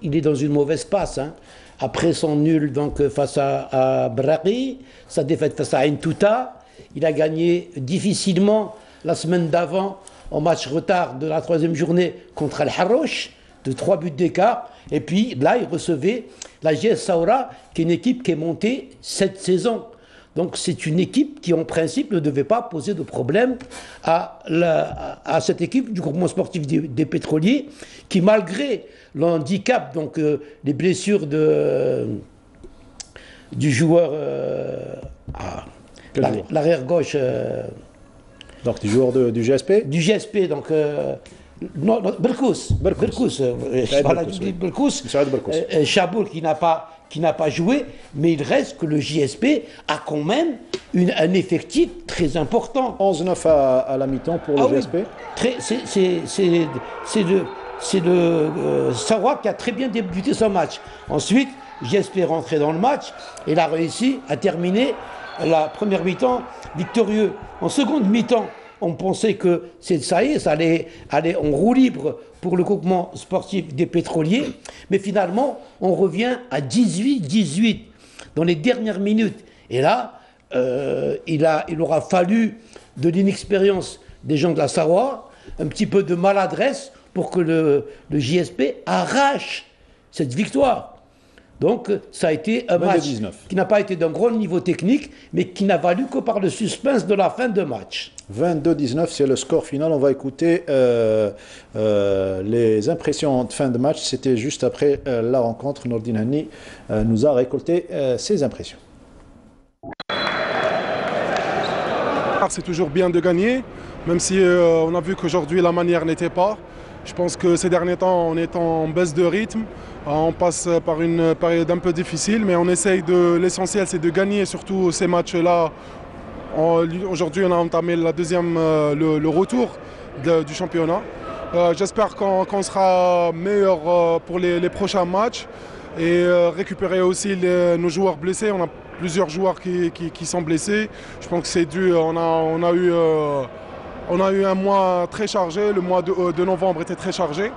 il est dans une mauvaise passe. Hein. Après son nul donc, face à Brari, sa défaite face à Intouta, il a gagné difficilement la semaine d'avant en match retard de la 3e journée contre Al-Harrouch, de 3 buts d'écart. Et puis là, il recevait la JS Saoura, qui est une équipe qui est montée cette saison. Donc c'est une équipe qui, en principe, ne devait pas poser de problème à cette équipe du groupement sportif des pétroliers, qui, malgré le handicap, donc les blessures du joueur... l'arrière gauche. Donc du joueur du GSP. Du GSP, donc. Non, Berkous. Chaboul qui n'a pas joué, mais il reste que le JSP a quand même un effectif très important. 11-9 à la mi-temps pour le GSP. C'est le Saoura qui a très bien débuté son match. Ensuite, GSP est rentré dans le match et il a réussi à terminer la première mi-temps victorieux. En seconde mi-temps, on pensait que ça y est, ça allait en roue libre pour le groupement sportif des pétroliers. Mais finalement, on revient à 18-18 dans les dernières minutes. Et là, il aura fallu de l'inexpérience des gens de la Saoura, un petit peu de maladresse pour que le JSP arrache cette victoire. Donc, ça a été un match qui n'a pas été d'un gros niveau technique, mais qui n'a valu que par le suspense de la fin de match. 22-19, c'est le score final. On va écouter les impressions de fin de match. C'était juste après la rencontre. Nordine Hani nous a récolté ses impressions. C'est toujours bien de gagner, même si on a vu qu'aujourd'hui la manière n'était pas. Je pense que ces derniers temps, on est en baisse de rythme. On passe par une période un peu difficile, mais on essaye l'essentiel, c'est de gagner surtout ces matchs-là. Aujourd'hui, on a entamé le retour du championnat. J'espère qu'on sera meilleur pour les prochains matchs et récupérer aussi nos joueurs blessés. On a plusieurs joueurs qui sont blessés. Je pense que c'est dû. On a eu un mois très chargé. Le mois de novembre était très chargé.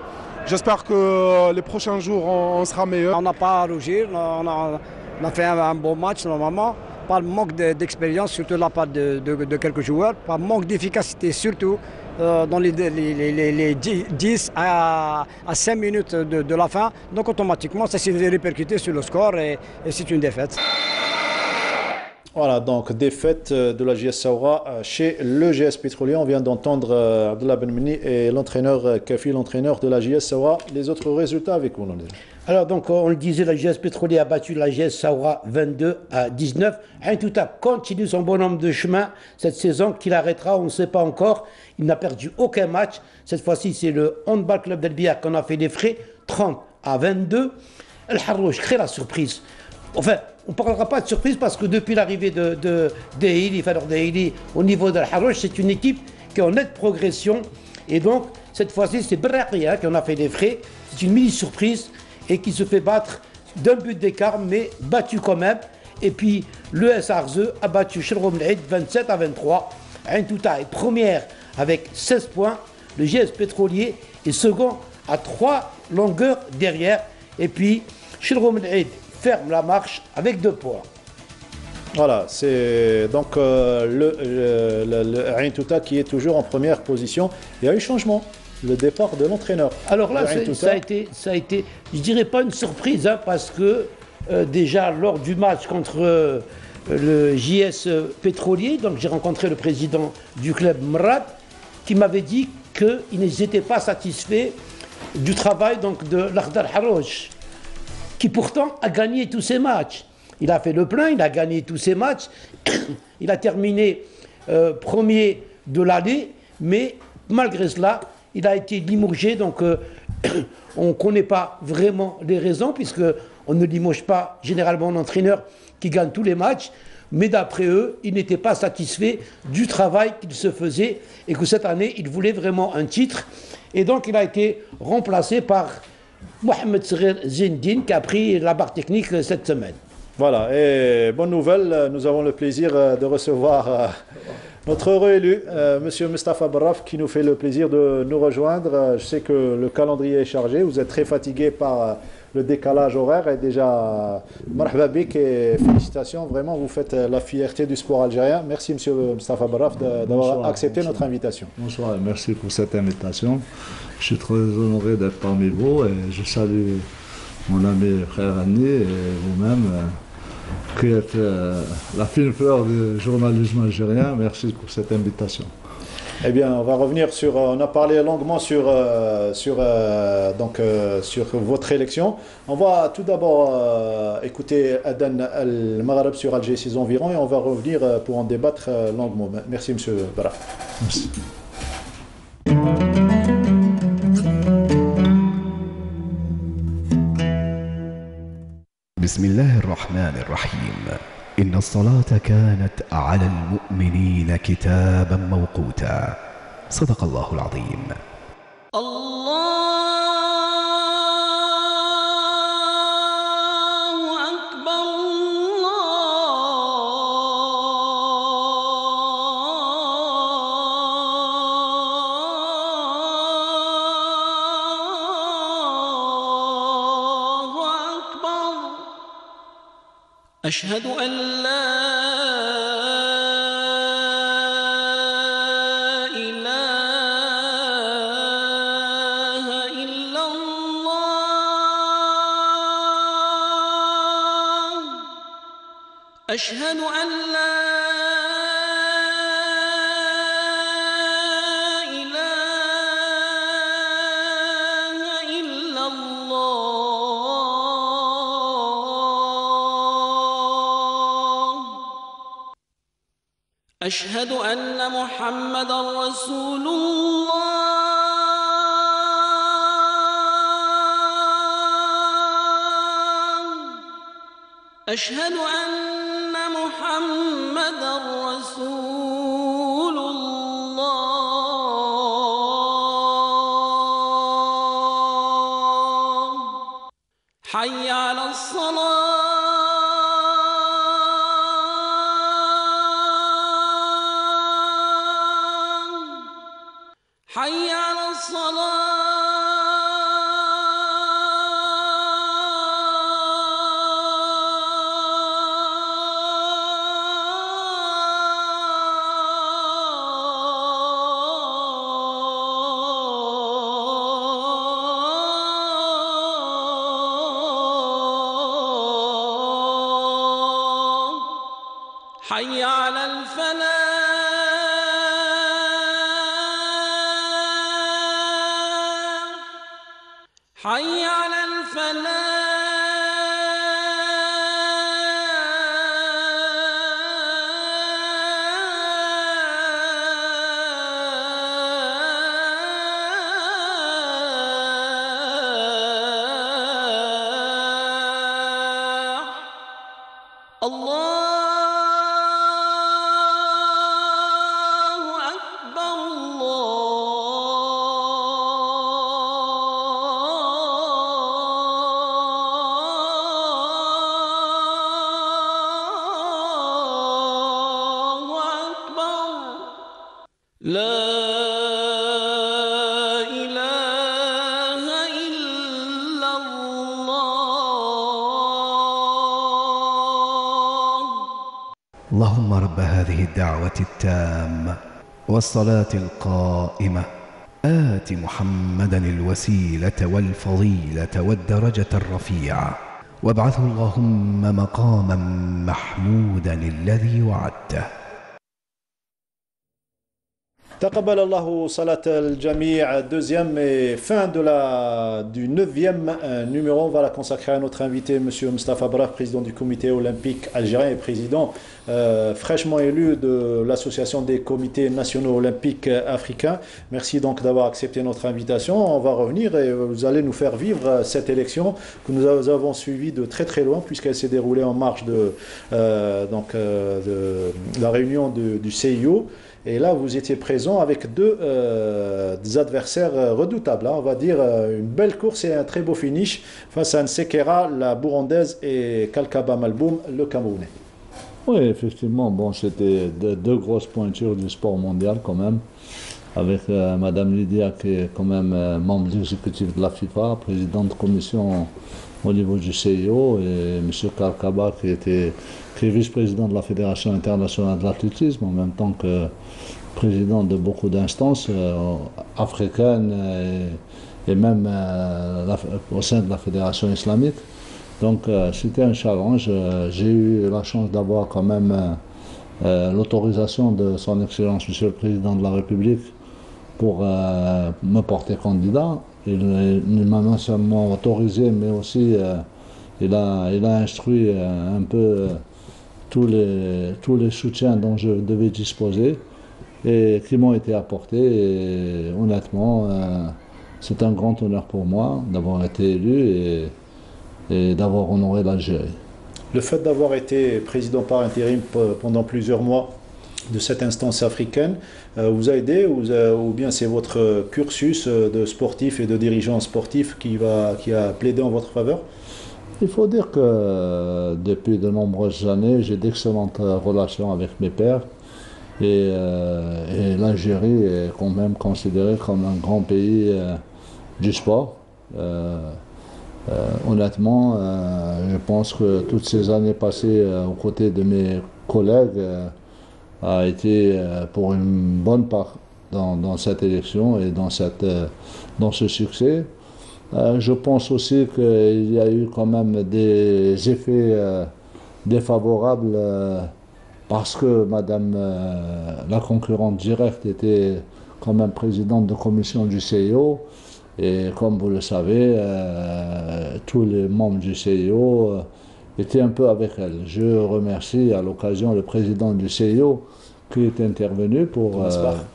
J'espère que les prochains jours, on sera meilleur. On n'a pas à rougir, on a fait un bon match normalement. Pas le manque d'expérience, surtout de la part de quelques joueurs. Pas le manque d'efficacité surtout. dans les 10 à 5 minutes de la fin. Donc automatiquement, ça s'est répercuté sur le score et c'est une défaite. Voilà, donc défaite de la JS Saoura chez le GS Pétrolier. On vient d'entendre Abdallah Benmeni et l'entraîneur Kafi, l'entraîneur de la JS Saoura. Les autres résultats avec vous, Alors donc on le disait, la JS Pétrolier a battu la JS Saoura 22-19. Ain Touta continue son bonhomme de chemin cette saison qu'il arrêtera, on ne sait pas encore. Il n'a perdu aucun match. Cette fois-ci c'est le Handball Club d'El-Biar qu'on a fait les frais, 30-22. El Harrouch crée la surprise. Enfin, on ne parlera pas de surprise parce que depuis l'arrivée de Deili, Fador Deili, au niveau de Harrouch, c'est une équipe qui est en nette progression. Et donc, cette fois-ci, c'est Berrakia qui en a fait les frais. C'est une mini-surprise et qui se fait battre d'un but d'écart, mais battu quand même. Et puis, le SRZE a battu Shelrom Laïd 27-23. Ain Touta est première avec 16 points. Le GS Pétrolier est second à 3 longueurs derrière. Et puis, Shelrom Laïd ferme la marche avec 2 points. Voilà, c'est donc le Ain Touta qui est toujours en première position. Il y a eu changement, le départ de l'entraîneur. Alors là, ça a été, je dirais pas une surprise, hein, parce que déjà lors du match contre le JS Pétrolier, donc j'ai rencontré le président du club Mrad, qui m'avait dit qu'ils n'étaient pas satisfaits du travail donc, de l'Akhdar Harrouch, qui pourtant a gagné tous ses matchs. Il a fait le plein, il a gagné tous ses matchs, il a terminé premier de l'année, mais malgré cela, il a été limogé, donc on ne connaît pas vraiment les raisons, puisqu'on ne limoge pas généralement un entraîneur qui gagne tous les matchs, mais d'après eux, ils n'étaient pas satisfaits du travail qu'il se faisait, et que cette année, il voulait vraiment un titre, et donc il a été remplacé par Mohamed Sghir Zindine qui a pris la barre technique cette semaine. Voilà, et bonne nouvelle, nous avons le plaisir de recevoir notre heureux élu, Monsieur Mustafa Barraf, qui nous fait le plaisir de nous rejoindre. Je sais que le calendrier est chargé, vous êtes très fatigué par le décalage horaire et déjà, marhaba bik et félicitations, vraiment vous faites la fierté du sport algérien. Merci Monsieur Mustafa Barraf d'avoir accepté notre invitation. Bonsoir et merci pour cette invitation. Je suis très honoré d'être parmi vous et je salue mon ami frère Annie et vous-même qui êtes la fine fleur du journalisme algérien. Merci pour cette invitation. Eh bien, on va revenir sur. On a parlé longuement sur votre élection. On va tout d'abord écouter Adan Al-Maghreb sur Alger 6 environ et on va revenir pour en débattre longuement. Merci, Monsieur Barraf. Merci. بسم الله الرحمن الرحيم إن الصلاة كانت على المؤمنين كتابا موقوتا صدق الله العظيم أشهد أن لا إله إلا الله أشهد أن لا أشهد أن محمدًا رسول الله أشهد أن محمدًا رسول الله حي على الصلاة حي على الصلاة حي على الفلاح حي على الفلاح الله أكبر الله أكبر لا إله إلا الله اللهم رب هذه الدعوة التامة والصلاة القائمة آت محمدا الوسيلة والفضيلة والدرجة الرفيعة وابعثه اللهم مقاما محمودا الذي وعدته. تقبل الله صلاة الجميع. Deuxième et fin du 9e numéro. On va la consacrer à notre invité, M. Moustapha Braf, président du comité olympique algérien et président fraîchement élu de l'association des comités nationaux olympiques africains. Merci donc d'avoir accepté notre invitation. On va revenir et vous allez nous faire vivre cette élection que nous avons suivie de très très loin puisqu'elle s'est déroulée en marge de la réunion du CIO. Et là, vous étiez présent avec des adversaires redoutables. Hein, on va dire une belle course et un très beau finish face à Nsekera, la Burundaise, et Kalkaba Malboum, le Camerounais. Oui, effectivement, bon, c'était deux grosses pointures du sport mondial quand même, avec Madame Lydia qui est quand même membre exécutif de la FIFA, présidente de commission au niveau du CIO, et M. Kalkaba qui est vice-président de la Fédération internationale de l'athlétisme, en même temps que président de beaucoup d'instances africaines et même au sein de la Fédération islamique. Donc c'était un challenge. J'ai eu la chance d'avoir quand même l'autorisation de son Excellence, Monsieur le Président de la République, pour me porter candidat. Il m'a non seulement autorisé, mais aussi il a instruit un peu tous les soutiens dont je devais disposer et qui m'ont été apportés. Et honnêtement, c'est un grand honneur pour moi d'avoir été élu et d'avoir honoré l'Algérie. Le fait d'avoir été président par intérim pendant plusieurs mois de cette instance africaine vous a aidé ou bien c'est votre cursus de sportif et de dirigeant sportif qui a plaidé en votre faveur? Il faut dire que depuis de nombreuses années, j'ai d'excellentes relations avec mes pairs et l'Algérie est quand même considérée comme un grand pays du sport. Honnêtement, je pense que toutes ces années passées aux côtés de mes collègues a été pour une bonne part dans cette élection et dans ce succès. Je pense aussi qu'il y a eu quand même des effets défavorables parce que Madame la concurrente directe était quand même présidente de commission du CIO et comme vous le savez, tous les membres du CIO étaient un peu avec elle. Je remercie à l'occasion le président du CIO qui est intervenu pour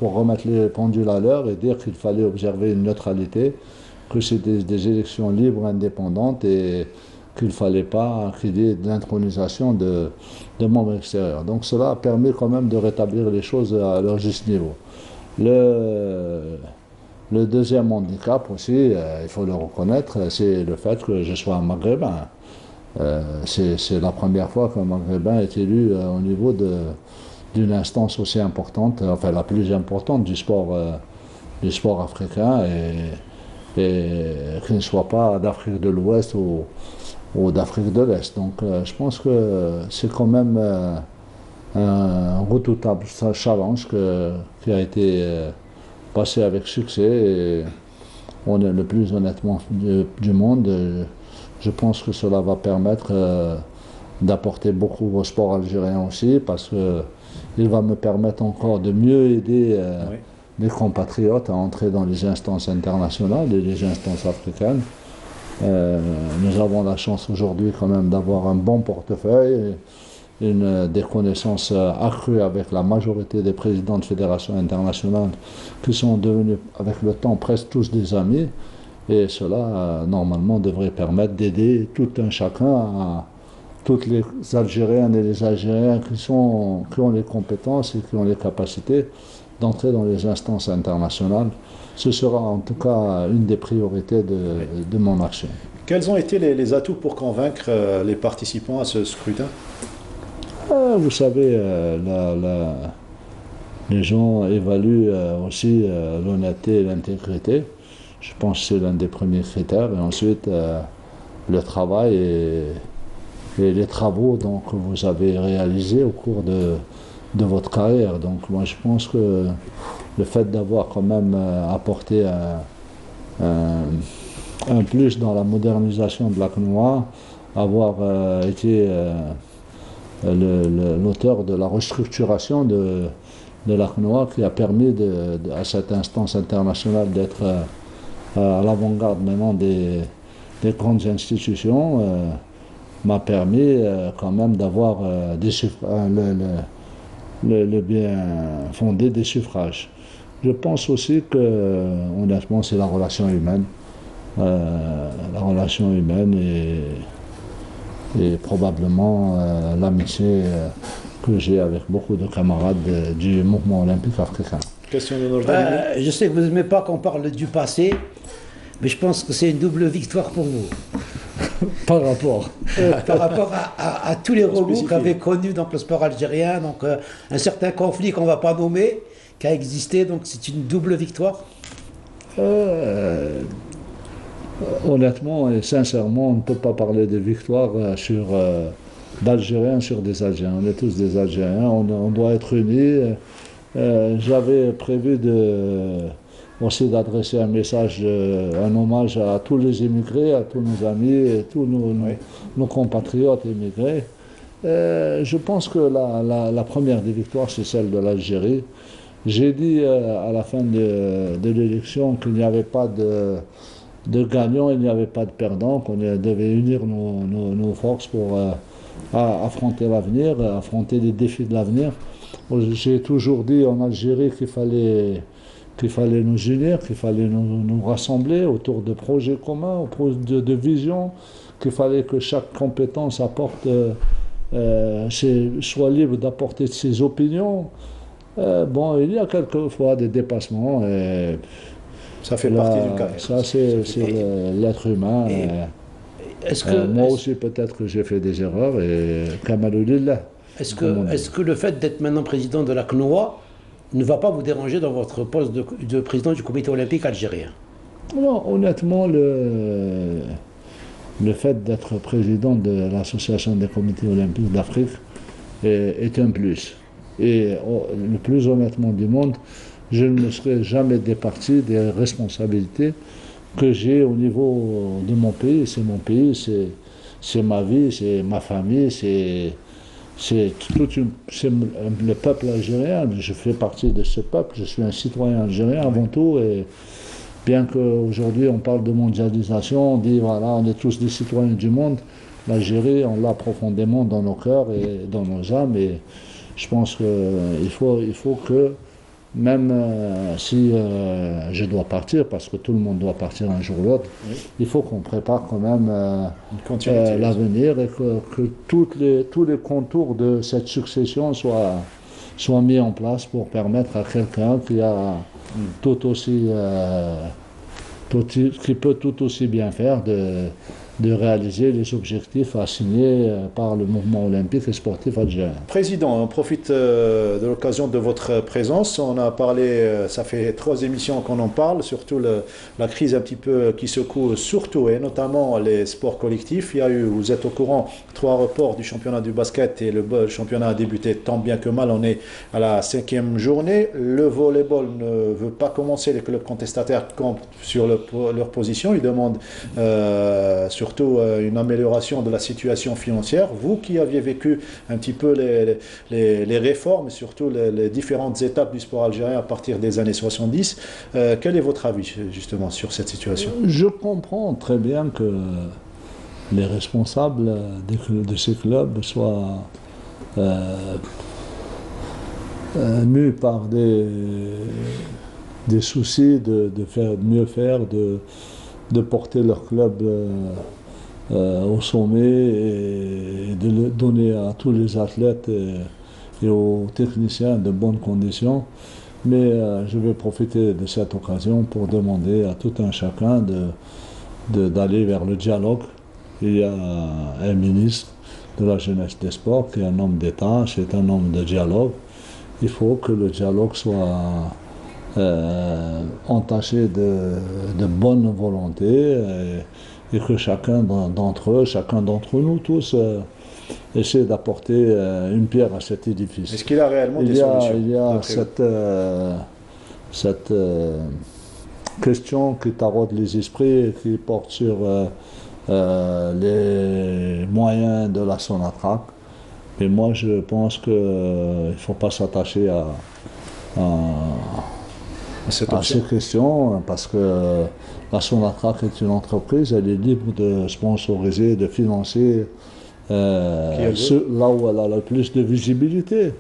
remettre les pendules à l'heure et dire qu'il fallait observer une neutralité, que c'était des élections libres, indépendantes et qu'il ne fallait pas qu'il y ait de l'intronisation de membres extérieurs. Donc cela a permis quand même de rétablir les choses à leur juste niveau. Le deuxième handicap aussi, il faut le reconnaître, c'est le fait que je sois un maghrébin. C'est la première fois qu'un maghrébin est élu au niveau d'une instance aussi importante, enfin la plus importante du sport africain et qui ne soit pas d'Afrique de l'Ouest ou d'Afrique de l'Est. Donc je pense que c'est quand même un redoutable challenge qui a été passé avec succès et on est le plus honnêtement du monde. Je pense que cela va permettre d'apporter beaucoup au sport algérien aussi, parce qu'il va me permettre encore de mieux aider mes compatriotes à entrer dans les instances internationales et les instances africaines. Nous avons la chance aujourd'hui quand même d'avoir un bon portefeuille, des connaissances accrues avec la majorité des présidents de fédérations internationales qui sont devenus avec le temps presque tous des amis, et cela normalement devrait permettre d'aider tout un chacun, toutes les Algériennes et les Algériens qui ont les compétences et qui ont les capacités d'entrer dans les instances internationales. Ce sera en tout cas une des priorités de mon action. Quels ont été les atouts pour convaincre les participants à ce scrutin? Vous savez, les gens évaluent aussi l'honnêteté et l'intégrité. Je pense que c'est l'un des premiers critères. Et ensuite, le travail et les travaux donc, que vous avez réalisés au cours de votre carrière. Donc moi, je pense que le fait d'avoir quand même apporté un plus dans la modernisation de la CNOA, avoir été l'auteur de la restructuration de la CNOA qui a permis à cette instance internationale d'être à l'avant-garde maintenant des grandes institutions, m'a permis quand même d'avoir le bien fondé des suffrages. Je pense aussi que, honnêtement, c'est la relation humaine. La relation humaine et probablement l'amitié que j'ai avec beaucoup de camarades du mouvement olympique africain. Question de Nordal. Je sais que vous n'aimez pas qu'on parle du passé, mais je pense que c'est une double victoire pour vous. Par rapport à tous les remous qu'avait connus donc, le sport algérien, donc un certain conflit qu'on ne va pas nommer, qui a existé, donc c'est une double victoire. Honnêtement et sincèrement, on ne peut pas parler de victoire d'Algériens sur des Algériens. On est tous des Algériens, on doit être unis. J'avais prévu aussi d'adresser un message, un hommage à tous les immigrés, à tous nos amis et tous nos compatriotes immigrés. Je pense que la première des victoires, c'est celle de l'Algérie. J'ai dit à la fin de l'élection qu'il n'y avait pas de gagnants, il n'y avait pas de perdants, qu'on devait unir nos forces pour affronter l'avenir, affronter les défis de l'avenir. J'ai toujours dit en Algérie qu'il fallait nous unir, qu'il fallait nous rassembler autour de projets communs, de visions, qu'il fallait que chaque compétence apporte, soit libre d'apporter ses opinions. Bon, il y a quelquefois des dépassements. Ça fait partie du cas. Ça, c'est l'être humain. Moi aussi, peut-être que j'ai fait des erreurs, et Kamalouillah. Est-ce que le fait d'être maintenant président de la CNOA ne va pas vous déranger dans votre poste de président du comité olympique algérien? Non, honnêtement, le fait d'être président de l'association des comités olympiques d'Afrique est un plus. Et le plus honnêtement du monde, je ne me serais jamais départi des responsabilités que j'ai au niveau de mon pays. C'est mon pays, c'est ma vie, c'est ma famille, c'est le peuple algérien. Je fais partie de ce peuple, je suis un citoyen algérien avant tout. Et bien qu'aujourd'hui on parle de mondialisation, on dit voilà, on est tous des citoyens du monde, l'Algérie, on l'a profondément dans nos cœurs et dans nos âmes. Et je pense qu'il faut que, même si je dois partir, parce que tout le monde doit partir un jour ou l'autre, il faut qu'on prépare quand même l'avenir et que tous les contours de cette succession soient mis en place pour permettre à quelqu'un qui peut tout aussi bien faire de réaliser les objectifs assignés par le mouvement olympique et sportif algérien. Président, on profite de l'occasion de votre présence. On a parlé, ça fait 3 émissions qu'on en parle, surtout la crise un petit peu qui secoue surtout et notamment les sports collectifs. Il y a eu, vous êtes au courant, 3 reports du championnat du basket et le championnat a débuté tant bien que mal. On est à la 5e journée. Le volleyball ne veut pas commencer. Les clubs contestataires campent sur leur position. Ils demandent sur surtout une amélioration de la situation financière. Vous qui aviez vécu un petit peu les réformes, surtout les différentes étapes du sport algérien à partir des années 70, quel est votre avis justement sur cette situation? Je comprends très bien que les responsables de ces clubs soient mus par des soucis de mieux faire, de porter leur club au sommet et de le donner à tous les athlètes et aux techniciens de bonnes conditions. Mais je vais profiter de cette occasion pour demander à tout un chacun d'aller vers le dialogue. Il y a un ministre de la jeunesse des sports qui est un homme d'État, c'est un homme de dialogue. Il faut que le dialogue soit entaché de bonne volonté et que chacun d'entre eux, chacun d'entre nous tous, essaie d'apporter une pierre à cet édifice. Est-ce qu'il a réellement des solutions? Il y a cette question qui taraude les esprits, qui porte sur les moyens de la Sonatrach. Mais moi, je pense qu'il ne faut pas s'attacher à ces questions, parce que la Sonatrach est une entreprise, elle est libre de sponsoriser, de financer là où elle a le plus de visibilité.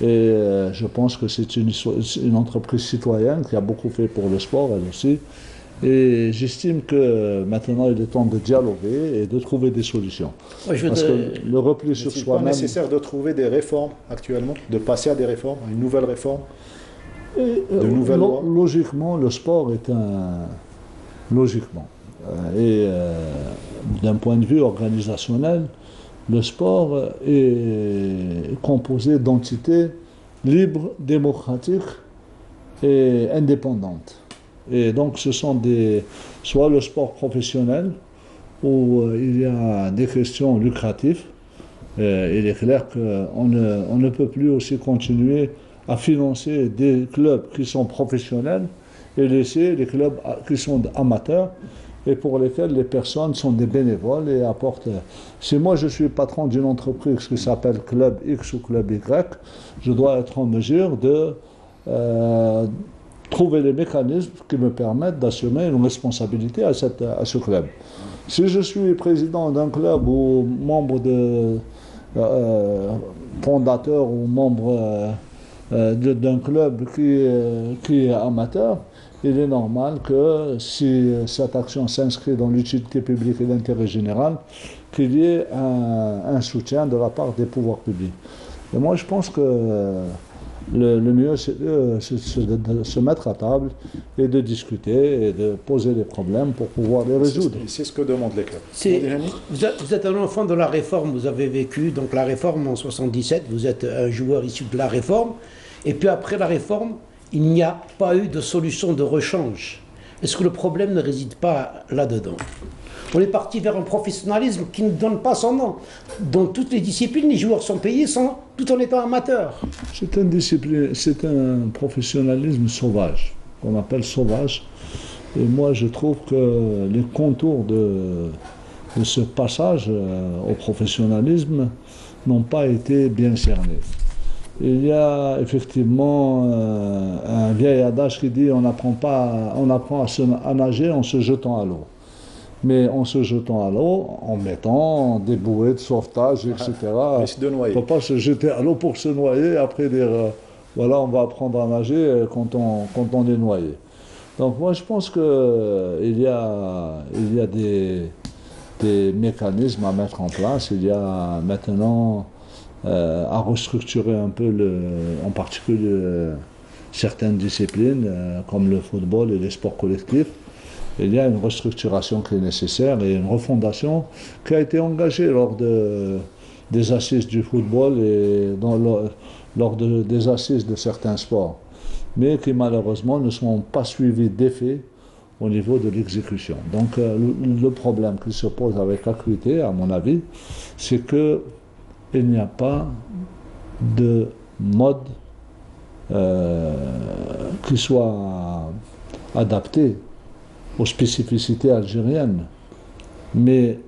Et je pense que c'est une entreprise citoyenne qui a beaucoup fait pour le sport, elle aussi. Et j'estime que maintenant il est temps de dialoguer et de trouver des solutions. Parce que le repli sur soi-même... Est-il pas nécessaire de trouver des réformes actuellement, de passer à des réformes, à une nouvelle réforme, de nouvelles lois? Logiquement, le sport est logiquement. Et d'un point de vue organisationnel, le sport est composé d'entités libres, démocratiques et indépendantes. Et donc ce sont soit le sport professionnel, où il y a des questions lucratives. Il est clair qu'on ne peut plus aussi continuer à financer des clubs qui sont professionnels et laisser les clubs qui sont amateurs et pour lesquels les personnes sont des bénévoles et apportent. Si moi je suis patron d'une entreprise qui s'appelle Club X ou Club Y, je dois être en mesure de trouver les mécanismes qui me permettent d'assumer une responsabilité à ce club. Si je suis président d'un club ou membre fondateur ou membre d'un club qui est amateur, il est normal que si cette action s'inscrit dans l'utilité publique et l'intérêt général, qu'il y ait un soutien de la part des pouvoirs publics. Et moi je pense que le mieux, c'est de se mettre à table et de discuter et de poser les problèmes pour pouvoir les résoudre. C'est ce que demandent les clubs. Vous êtes un enfant de la réforme, vous avez vécu donc la réforme en 77, vous êtes un joueur issu de la réforme, et puis après la réforme, il n'y a pas eu de solution de rechange. Est-ce que le problème ne réside pas là-dedans? On est parti vers un professionnalisme qui ne donne pas son nom. Dans toutes les disciplines, les joueurs sont payés tout en étant amateurs. C'est un professionnalisme sauvage, qu'on appelle sauvage. Et moi, je trouve que les contours de ce passage au professionnalisme n'ont pas été bien cernés. Il y a effectivement un vieil adage qui dit on apprend à nager en se jetant à l'eau. Mais en se jetant à l'eau, en mettant des bouées de sauvetage, etc. On ne peut pas se jeter à l'eau pour se noyer et après dire voilà, on va apprendre à nager quand on est noyé. Donc moi je pense qu'il y a des mécanismes à mettre en place. Il y a maintenant à restructurer un peu, en particulier certaines disciplines comme le football et les sports collectifs. Il y a une restructuration qui est nécessaire et une refondation qui a été engagée lors des assises du football et lors des assises de certains sports, mais qui malheureusement ne sont pas suivies d'effet au niveau de l'exécution. Donc le problème qui se pose avec acuité, à mon avis, c'est qu'il n'y a pas de mode qui soit adapté aux spécificités algériennes. Mais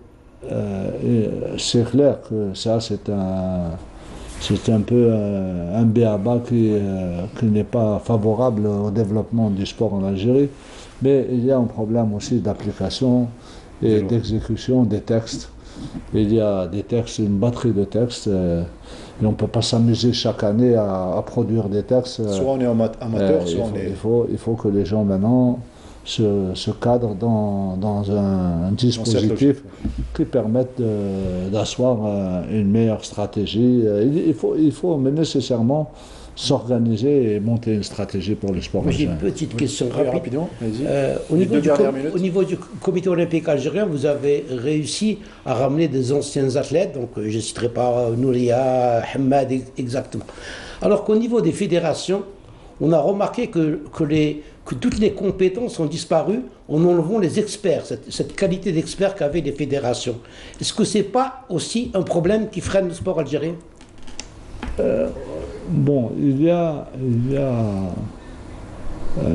c'est clair que ça, c'est un peu un b.a.-ba qui n'est pas favorable au développement du sport en Algérie. Mais il y a un problème aussi d'application et d'exécution des textes. Il y a des textes, une batterie de textes, et on ne peut pas s'amuser chaque année à produire des textes. Soit on est amateur, soit on est... Il faut que les gens maintenant se cadrent dans un dispositif qui permette d'asseoir une meilleure stratégie. Il faut mais nécessairement s'organiser et monter une stratégie pour le sport. J'ai une petite question rapidement. Au niveau du comité olympique algérien, vous avez réussi à ramener des anciens athlètes, donc je ne citerai pas Nouria, Hamad exactement. Alors qu'au niveau des fédérations, on a remarqué que toutes les compétences ont disparu en enlevant les experts, cette qualité d'experts qu'avaient les fédérations. Est-ce que ce n'est pas aussi un problème qui freine le sport algérien? Bon, il y a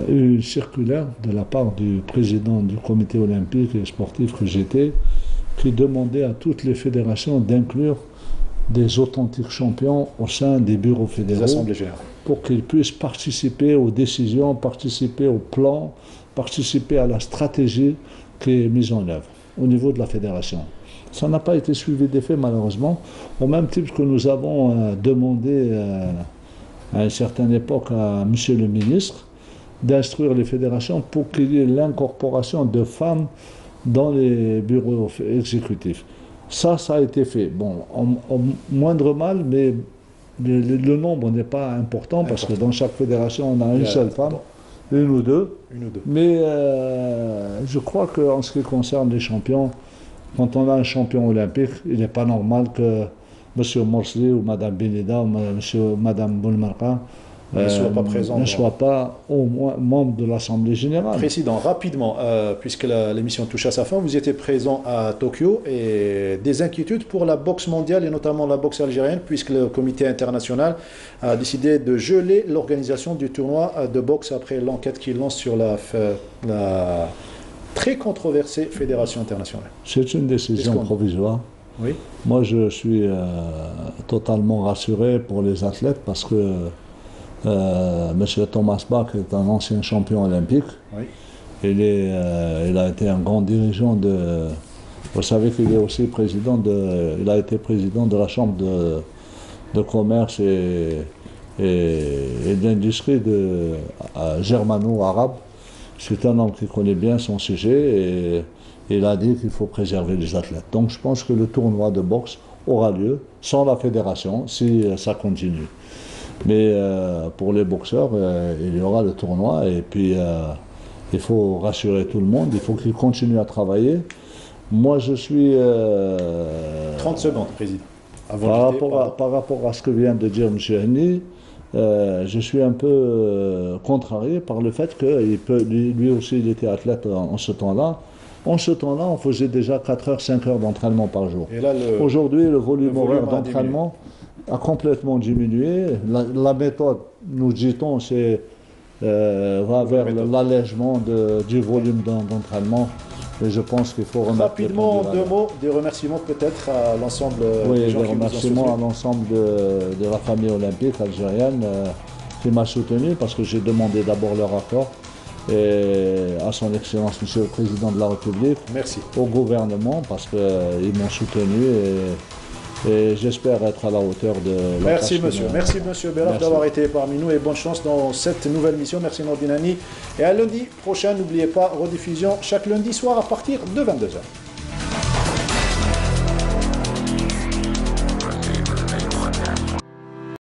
une circulaire de la part du président du comité olympique et sportif que j'étais, qui demandait à toutes les fédérations d'inclure des authentiques champions au sein des bureaux fédéraux, des assemblées générales, pour qu'ils puissent participer aux décisions, participer au plan, participer à la stratégie qui est mise en œuvre au niveau de la fédération. Ça n'a pas été suivi d'effet malheureusement, au même titre que nous avons demandé à une certaine époque à M. le ministre d'instruire les fédérations pour qu'il y ait l'incorporation de femmes dans les bureaux exécutifs. Ça a été fait. Bon, en moindre mal, mais le nombre n'est pas important parce que dans chaque fédération, on a une seule femme, une ou deux. Mais je crois qu'en ce qui concerne les champions, quand on a un champion olympique, il n'est pas normal que M. Morsli ou Mme Benida ou Mme Boulmarka ne soient pas au moins membres de l'Assemblée générale. Président, rapidement, puisque l'émission touche à sa fin, vous étiez présent à Tokyo et des inquiétudes pour la boxe mondiale et notamment la boxe algérienne, puisque le comité international a décidé de geler l'organisation du tournoi de boxe après l'enquête qu'il lance sur la très controversée Fédération internationale. C'est une décision provisoire. Oui. Moi, je suis totalement rassuré pour les athlètes parce que M. Thomas Bach est un ancien champion olympique. Oui. Il a été un grand dirigeant de... Vous savez qu'il est aussi président il a été président de la Chambre de commerce et d'industrie germano-arabe. C'est un homme qui connaît bien son sujet et il a dit qu'il faut préserver les athlètes. Donc je pense que le tournoi de boxe aura lieu sans la fédération si ça continue. Mais pour les boxeurs, il y aura le tournoi et puis il faut rassurer tout le monde, il faut qu'ils continuent à travailler. Moi je suis... 30 secondes, Président. Par rapport à ce que vient de dire M. Henny, je suis un peu contrarié par le fait que lui aussi il était athlète en ce temps-là. En ce temps-là, on faisait déjà 4 heures, 5 heures d'entraînement par jour. Aujourd'hui, le volume horaire d'entraînement a complètement diminué. La méthode, nous dit-on, va vers l'allègement du volume d'entraînement. Et je pense qu'il faut remettre... Rapidement, deux mots, des remerciements peut-être à l'ensemble des gens qui vous ont soutenu. Oui, des remerciements à l'ensemble de la famille olympique algérienne qui m'a soutenu parce que j'ai demandé d'abord leur accord. Et à son Excellence, Monsieur le Président de la République, merci. Au gouvernement parce qu'ils m'ont soutenu et j'espère être à la hauteur de... Merci Monsieur Belaf d'avoir été parmi nous et bonne chance dans cette nouvelle mission. Merci Nordinani. Et à lundi prochain, n'oubliez pas, rediffusion chaque lundi soir à partir de 22h.